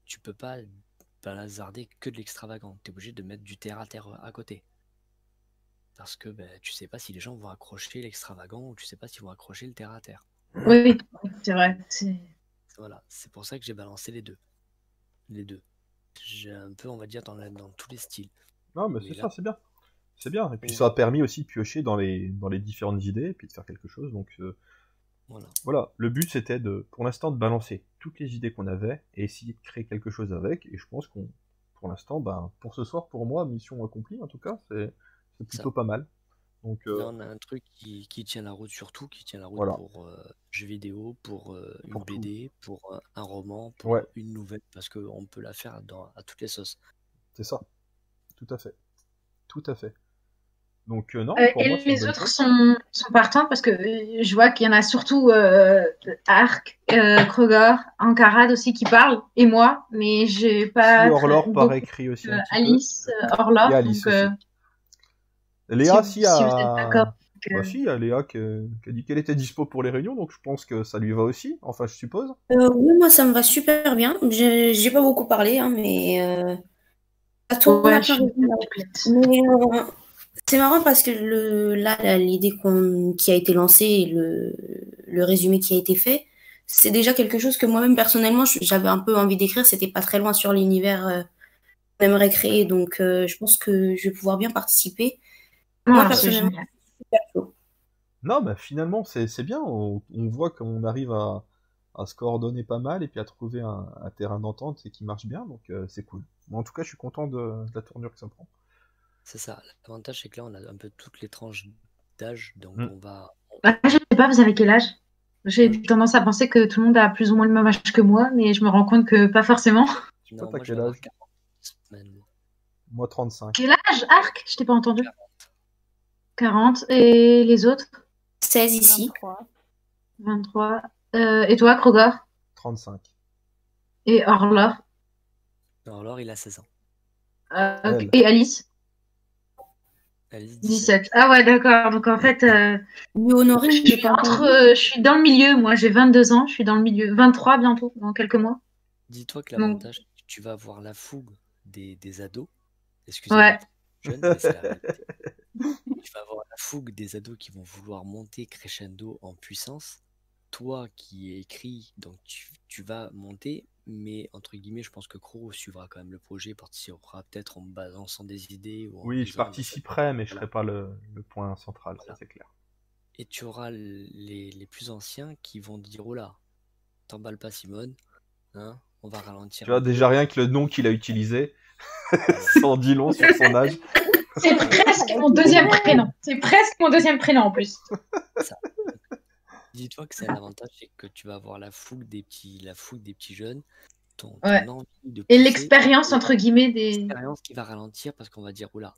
tu peux pas hasarder que de l'extravagant. Tu es obligé de mettre du terre à terre à côté. Parce que tu sais pas si les gens vont accrocher l'extravagant ou tu sais pas s'ils vont accrocher le terre à terre. Oui, c'est vrai. Voilà, c'est pour ça que j'ai balancé les deux. Les deux. J'ai un peu, on va dire, dans tous les styles. Non, mais c'est ça, c'est bien. C'est bien. Et puis ça a permis aussi de piocher dans les différentes idées et puis de faire quelque chose. Donc voilà. Le but c'était pour l'instant de balancer toutes les idées qu'on avait et essayer de créer quelque chose avec. Et je pense pour l'instant, pour ce soir, pour moi, mission accomplie en tout cas, c'est plutôt pas mal. Donc, là, on a un truc qui tient la route surtout, qui tient la route pour jeux vidéo, pour une BD, pour un roman, pour une nouvelle, parce qu'on peut la faire à toutes les sauces. C'est ça, tout à fait. Tout à fait. Donc, non, pour moi, les autres sont partants parce que je vois qu'il y en a surtout Ark, Kroger, Ankarad aussi qui parlent, et moi, mais j'ai pas. Si, Orlor par écrit aussi. Alice, Orlor. Alice donc, aussi. Léa, si vous êtes d'accord. Si, il y a Léa qui a dit qu'elle était dispo pour les réunions, donc je pense que ça lui va aussi, enfin je suppose. Oui, moi ça me va super bien. J'ai pas beaucoup parlé, hein, mais à toi, mais c'est marrant parce que l'idée qui a été lancée, le résumé qui a été fait, c'est déjà quelque chose que moi-même personnellement j'avais un peu envie d'écrire. C'était pas très loin sur l'univers qu'on aimerait créer, donc je pense que je vais pouvoir bien participer. Moi personnellement, c'est super chaud. Non, mais finalement c'est bien. On voit qu'on arrive à se coordonner pas mal et puis à trouver un terrain d'entente et qui marche bien, donc c'est cool. Moi, en tout cas, je suis content de la tournure que ça prend. C'est ça. L'avantage, c'est que là, on a un peu toutes les tranches d'âge, donc on va. Je sais pas, vous avez quel âge? J'ai tendance à penser que tout le monde a plus ou moins le même âge que moi, mais je me rends compte que pas forcément. Non, moi, quel âge? 40. Moi, 35. Quel âge, Arc? Je t'ai pas entendu. 40. Et les autres? 16 ici. 23. Et toi, Kroger? 35. Et Orlor? Orlor, il a 16 ans. Okay. Et Alice? Alice, 17. Ah ouais, d'accord. Donc en fait, Honorine, je suis dans le milieu. Moi, j'ai 22 ans. Je suis dans le milieu. 23 bientôt, dans quelques mois. Dis-toi que l'avantage, tu vas avoir la fougue des ados. Excusez-moi, jeune, mais c'est la réalité. Tu vas avoir la fougue des ados qui vont vouloir monter crescendo en puissance. Toi qui écris, donc tu vas monter, mais entre guillemets, je pense que Crow suivra quand même le projet, participera peut-être en balançant des idées. Oui, je participerai, mais je ne serai pas le point central, ça c'est clair. Et tu auras les plus anciens qui vont te dire, oh là, t'emballes pas Simone, hein, on va ralentir. Tu vois, déjà rien que le nom qu'il a utilisé, ça en dit long sur son âge. C'est presque mon deuxième prénom. C'est presque mon deuxième prénom en plus. Ça. Dis-toi que c'est un avantage, c'est que tu vas avoir la fougue des petits jeunes, ton envie de pousser, et l'expérience entre guillemets l'expérience qui va ralentir parce qu'on va dire oula,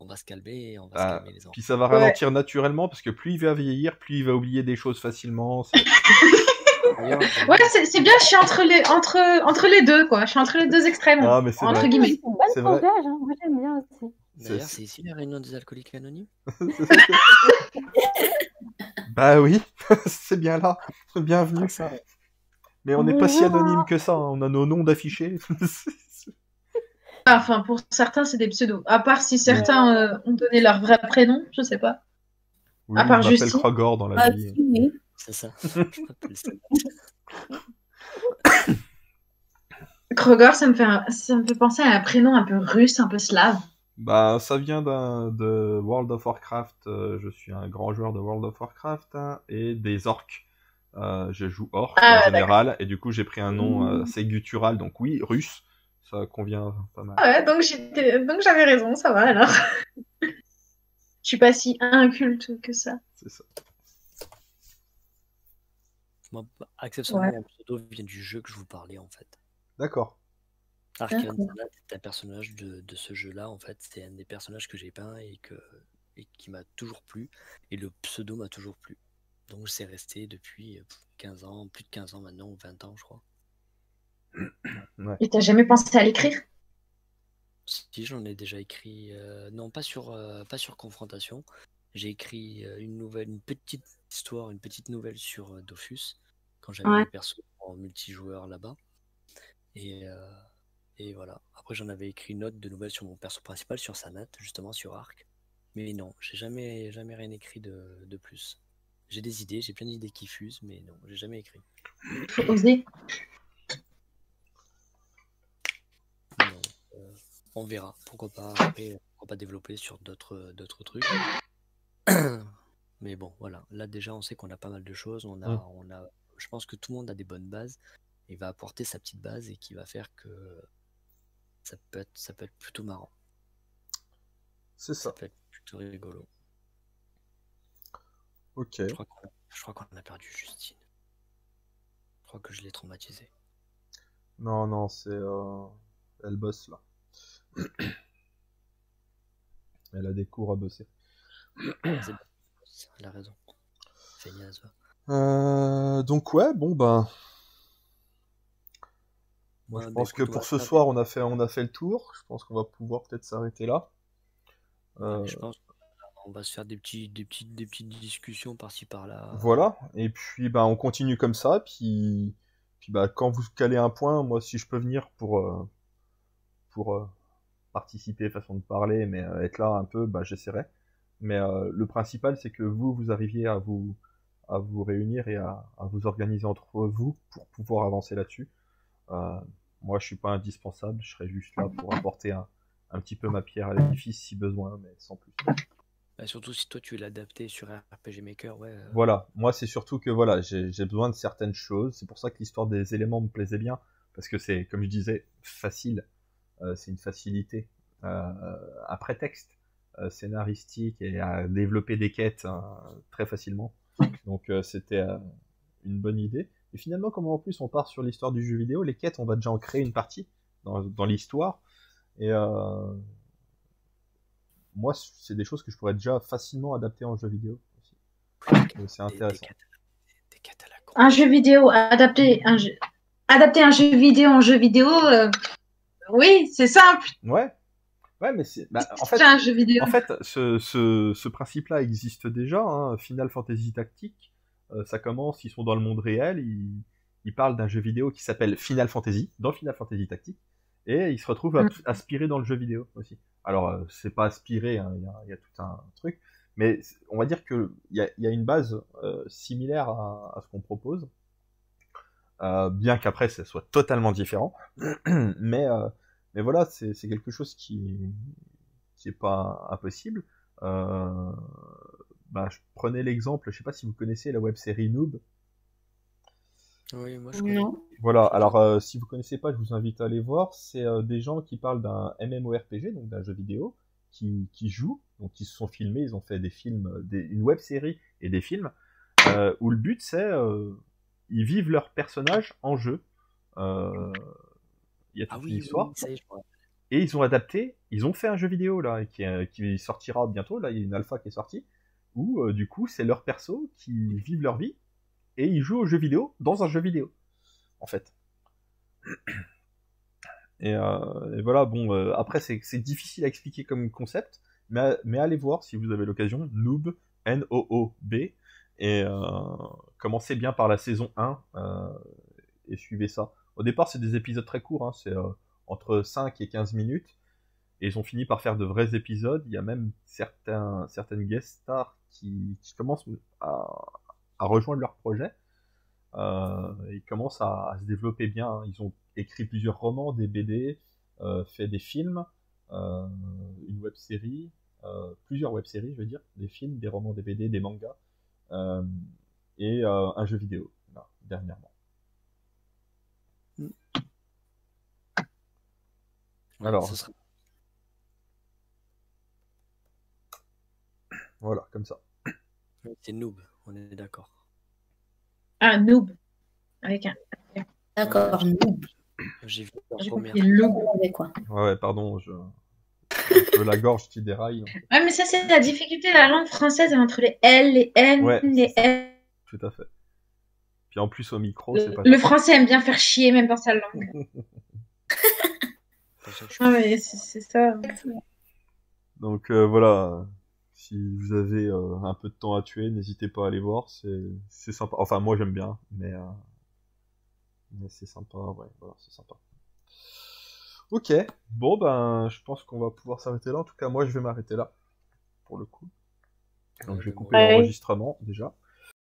on va se calmer et on va se calmer les enfants. Puis ça va ralentir naturellement parce que plus il va vieillir, plus il va oublier des choses facilement. Ouais, c'est bien, je suis entre les deux, quoi. Je suis entre les deux extrêmes, mais c'est entre vrai. guillemets. C'est bon sondage, hein. Moi j'aime bien aussi. D'ailleurs, c'est ici la réunion des alcooliques anonymes. Bah oui, c'est bien là. Bienvenue. Mais on n'est pas si anonyme que ça, hein. On a nos noms d'affichés. Enfin, pour certains, c'est des pseudos. À part si certains ont donné leur vrai prénom, je sais pas. Oui, à part je m'appelle Justine. Krogor dans la vie. Oui. C'est ça. Je m'appelle Sanat. Krogor, ça me fait penser à un prénom un peu russe, un peu slave. Bah, ça vient de World of Warcraft. Je suis un grand joueur de World of Warcraft hein, et des orques. Je joue orc en général et du coup j'ai pris un nom assez guttural, donc oui, russe, ça convient pas mal. Ouais, donc j'avais raison, ça va alors. Je suis pas si inculte que ça. C'est ça. Moi, accessoirement, mon pseudo vient du jeu que je vous parlais en fait. D'accord. Arcane Sanat est un personnage de ce jeu-là en fait. C'est un des personnages que j'ai peint et qui m'a toujours plu. Et le pseudo m'a toujours plu. Donc c'est resté depuis 15 ans, plus de 15 ans maintenant, ou 20 ans je crois. Ouais. Et t'as jamais pensé à l'écrire? Si, j'en ai déjà écrit, non pas sur Confrontation. J'ai écrit une petite histoire, une petite nouvelle sur Dofus, quand j'avais les persos en multijoueur là-bas. Et voilà. Après j'en avais écrit une autre de nouvelle sur mon perso principal, sur Sanat, justement sur Arc. Mais non, j'ai jamais rien écrit de plus. J'ai des idées, j'ai plein d'idées qui fusent, mais non, j'ai jamais écrit. Faut oser. Non, on verra. Pourquoi pas après, pourquoi pas développer sur d'autres trucs. Mais bon, voilà. Là déjà, on sait qu'on a pas mal de choses. Je pense que tout le monde a des bonnes bases. Il va apporter sa petite base et qui va faire que ça peut être plutôt marrant. C'est ça. Ça peut être plutôt rigolo. Ok. Je crois qu'on a perdu Justine. Je crois que je l'ai traumatisée. Non, c'est... Elle bosse, là. Elle a des cours à bosser. Elle a raison. Feignasse, va. Donc ouais, bon, ben... Moi, je pense que pour ce soir, on a fait le tour. Je pense qu'on va pouvoir peut-être s'arrêter là. Je pense qu'on va se faire des petites discussions par-ci par-là. Voilà. Et puis, bah, on continue comme ça. Puis bah, quand vous calez un point, moi, si je peux venir pour participer, façon de parler, mais être là un peu, bah, j'essaierai. Mais le principal, c'est que vous arriviez à vous réunir et à vous organiser entre vous pour pouvoir avancer là-dessus. Moi, je suis pas indispensable, je serai juste là pour apporter un petit peu ma pierre à l'édifice si besoin, mais sans plus. Bah, surtout si toi tu l'adapté sur RPG Maker, ouais. Voilà, moi c'est surtout que voilà, j'ai besoin de certaines choses. C'est pour ça que l'histoire des éléments me plaisait bien, parce que c'est, comme je disais, facile. C'est une facilité, un prétexte scénaristique et à développer des quêtes très facilement. Donc c'était une bonne idée. Et finalement, comme en plus on part sur l'histoire du jeu vidéo, les quêtes, on va déjà en créer une partie dans l'histoire. Et moi, c'est des choses que je pourrais déjà facilement adapter en jeu vidéo aussi. C'est intéressant. Des quêtes à la con. Un jeu vidéo, adapter un jeu vidéo en jeu vidéo, oui, c'est simple. Ouais, mais c'est. Bah, en fait, un jeu vidéo. En fait, ce principe-là existe déjà. Hein. Final Fantasy Tactics, ça commence, ils sont dans le monde réel, ils parlent d'un jeu vidéo qui s'appelle Final Fantasy, dans Final Fantasy Tactics, et ils se retrouvent aspirés dans le jeu vidéo aussi. Alors, c'est pas aspiré, hein, y a tout un truc, mais on va dire qu'il y a une base similaire à ce qu'on propose, bien qu'après, ça soit totalement différent, mais voilà, c'est quelque chose qui est pas impossible. Bah, je prenais l'exemple, je sais pas si vous connaissez la web-série Noob. Oui, moi je connais. Voilà, alors si vous connaissez pas, je vous invite à aller voir. C'est des gens qui parlent d'un MMORPG, donc d'un jeu vidéo, qui jouent, donc ils se sont filmés, ils ont fait des films, une web-série et des films, où le but c'est, ils vivent leur personnage en jeu. Il y a toute une histoire. Et ils ont adapté, ils ont fait un jeu vidéo là, qui sortira bientôt, là il y a une alpha qui est sortie, où du coup c'est leurs persos qui vivent leur vie, et ils jouent au jeu vidéo dans un jeu vidéo, en fait. Et voilà, bon, après c'est difficile à expliquer comme concept, mais allez voir si vous avez l'occasion, Noob, N-O-O-B, et commencez bien par la saison 1, et suivez ça. Au départ c'est des épisodes très courts, hein, c'est entre 5 et 15 minutes, et ils ont fini par faire de vrais épisodes. Il y a même certaines guest stars qui commencent rejoindre leur projet. Ils commencent à se développer bien, hein. Ils ont écrit plusieurs romans, des BD, fait des films, une web-série, plusieurs web-séries, je veux dire, des films, des romans, des BD, des mangas, et un jeu vidéo, là, dernièrement. Alors, Ce sera- voilà, comme ça. C'est noob, on est d'accord. Ah, noob. Avec un. D'accord, noob. J'ai vu la J'ai première. compris noob. Avec quoi? Ouais, pardon, un peu la gorge qui déraille. Ouais, mais ça, c'est la difficulté de la langue française entre les L, les N, Ouais, les c'est ça. L. Tout à fait. Puis en plus, au micro, c'est pas Le facile. français aime bien faire chier, même dans sa langue. C'est ça que je Ah, mais c'est ça. Donc voilà, si vous avez un peu de temps à tuer, n'hésitez pas à aller voir, c'est sympa. Enfin, moi j'aime bien, mais c'est sympa, ouais, voilà, c'est sympa. Ok, bon ben, je pense qu'on va pouvoir s'arrêter là. En tout cas, moi je vais m'arrêter là, pour le coup. Donc je vais couper Ouais. l'enregistrement déjà.